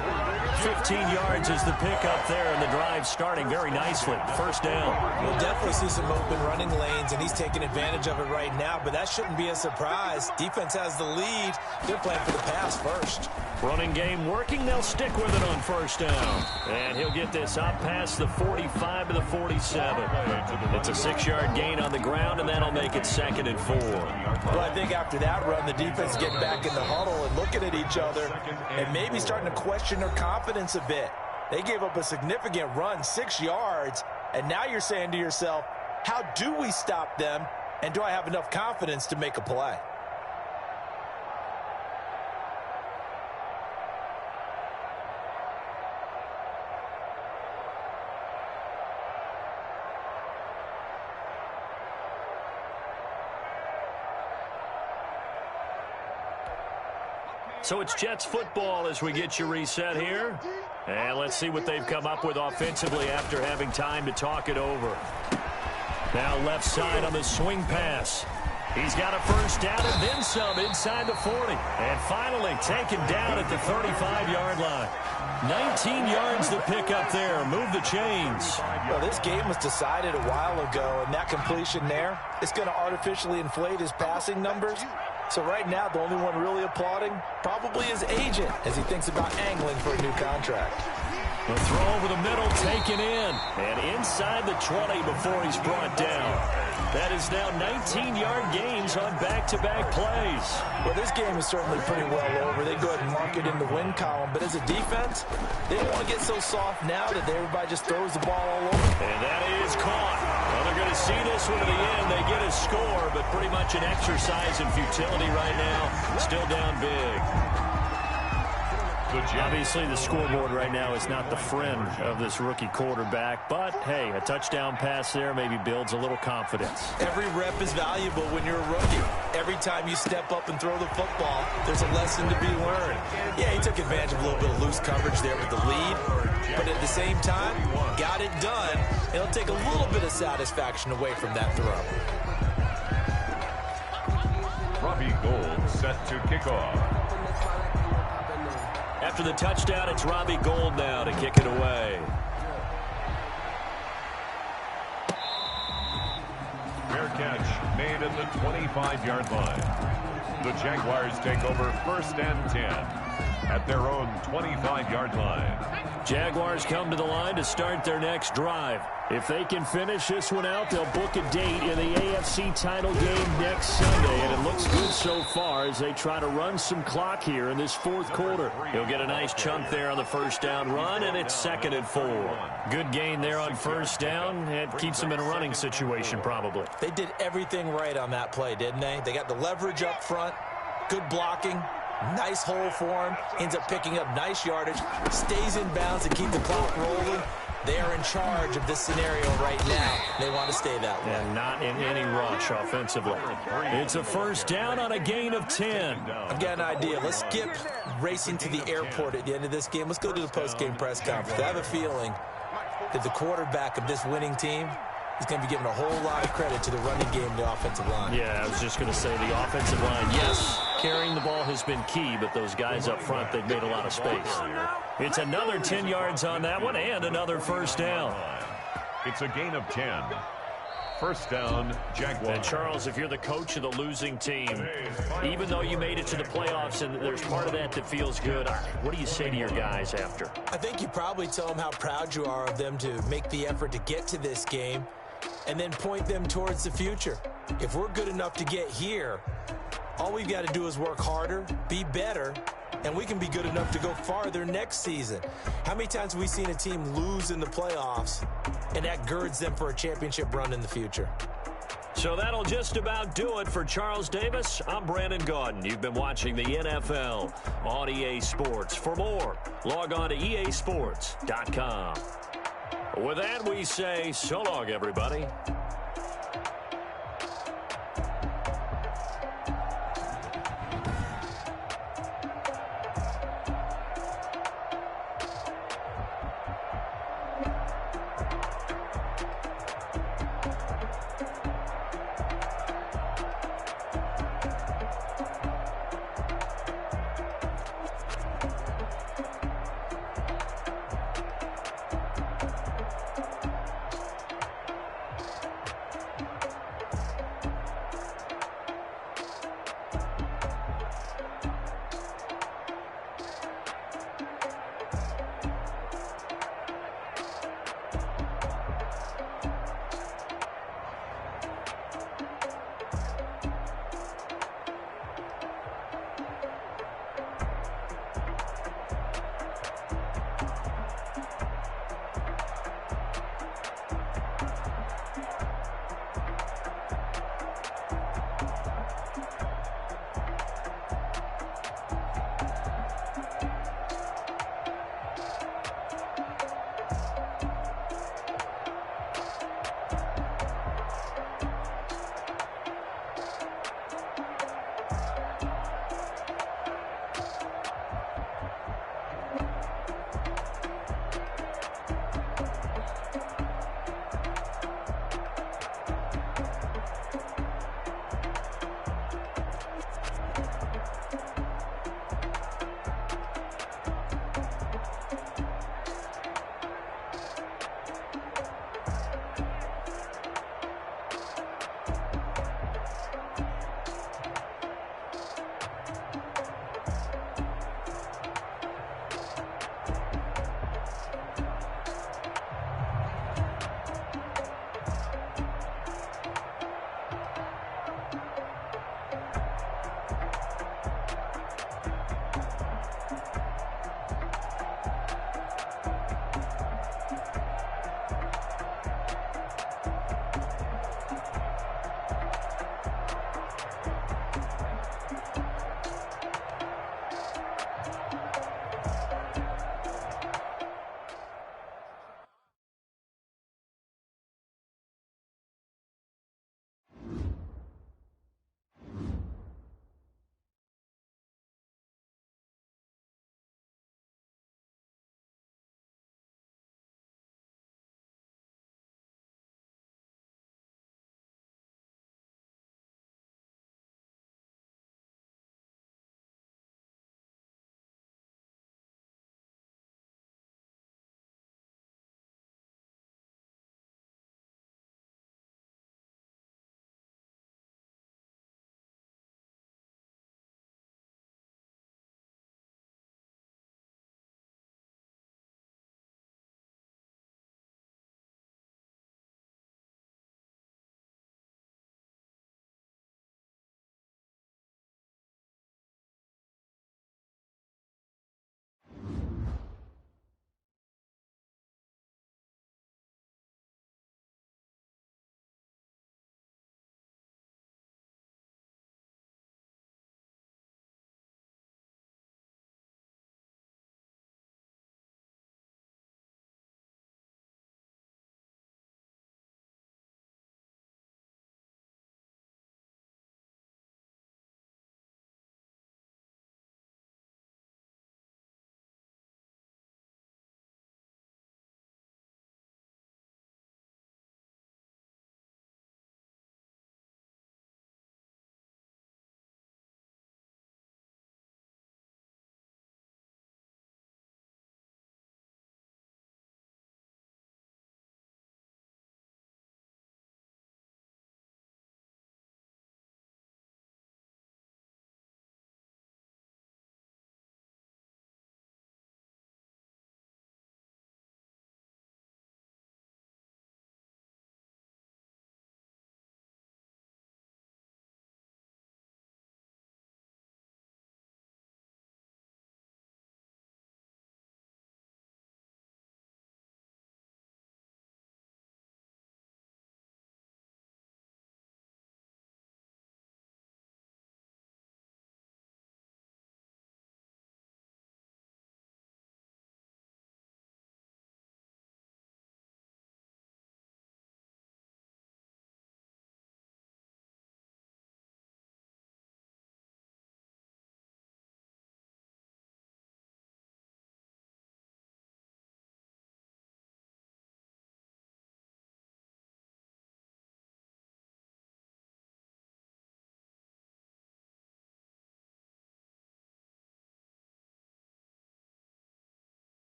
15 yards is the pickup there, and the drive starting very nicely. 1st down. We'll definitely see some open running lanes, and he's taking advantage of it right now, but that shouldn't be a surprise. Defense has the lead. They're playing for the pass first. Running game working. They'll stick with it on 1st down. And he'll get this up past the 45 to the 47. It's a 6-yard gain on the ground, and that'll make it 2nd and 4. Well, I think after that run, the defense is getting back in the huddle and looking at each other and maybe starting to question their confidence a bit. They gave up a significant run, 6 yards, and now you're saying to yourself, how do we stop them, and do I have enough confidence to make a play? So it's Jets football as we get you reset here. And let's see what they've come up with offensively after having time to talk it over. Now left side on the swing pass. He's got a 1st down and then some inside the 40. And finally taken down at the 35-yard line. 19 yards to pick up there. Move the chains. Well, this game was decided a while ago, and that completion there is going to artificially inflate his passing numbers. So right now, the only one really applauding probably his agent as he thinks about angling for a new contract. The throw over the middle taken in. And inside the 20 before he's brought down. That is now 19-yard gains on back-to-back plays. Well, this game is certainly pretty well over. They go ahead and mark it in the win column. But as a defense, they don't want to get so soft now that everybody just throws the ball all over. And that is caught. Well, they're going to see this one to the end. They get a score, but pretty much an exercise in futility right now. Still down big. Obviously, the scoreboard right now is not the friend of this rookie quarterback, but, hey, a touchdown pass there maybe builds a little confidence. Every rep is valuable when you're a rookie. Every time you step up and throw the football, there's a lesson to be learned. Yeah, he took advantage of a little bit of loose coverage there with the lead, but at the same time, got it done. It'll take a little bit of satisfaction away from that throw. Robbie Gould set to kick off. After the touchdown, it's Robbie Gould now to kick it away. Fair catch made at the 25-yard line. The Jaguars take over 1st and 10 at their own 25-yard line. Jaguars come to the line to start their next drive. If they can finish this one out, they'll book a date in the AFC title game next Sunday, and it looks good so far as they try to run some clock here in this fourth quarter. He'll get a nice chunk there on the first down run, and it's 2nd and 4. Good gain there on first down. It keeps them in a running situation probably. They did everything right on that play, didn't they? They got the leverage up front, good blocking, nice hole for him, ends up picking up nice yardage, stays in bounds and keep the clock rolling. They are in charge of this scenario right now. They want to stay that way. And not in any rush offensively. It's a first down on a gain of 10. I've got an idea. Let's skip racing to the airport at the end of this game. Let's go to the post-game press conference. I have a feeling that the quarterback of this winning team is going to be given a whole lot of credit to the running game and the offensive line. Yeah, I was just going to say the offensive line, yes, carrying the ball has been key, but those guys up front, they've made a lot of space. It's another 10 yards on that one and another first down. It's a gain of 10. First down, Jaguars. And Charles, if you're the coach of the losing team, even though you made it to the playoffs and there's part of that feels good, what do you say to your guys after? I think you probably tell them how proud you are of them to make the effort to get to this game and then point them towards the future. If we're good enough to get here, all we've got to do is work harder, be better, and we can be good enough to go farther next season. How many times have we seen a team lose in the playoffs, and that girds them for a championship run in the future? So that'll just about do it for Charles Davis. I'm Brandon Gaudin. You've been watching the NFL on EA Sports. For more, log on to easports.com. With that, we say so long, everybody.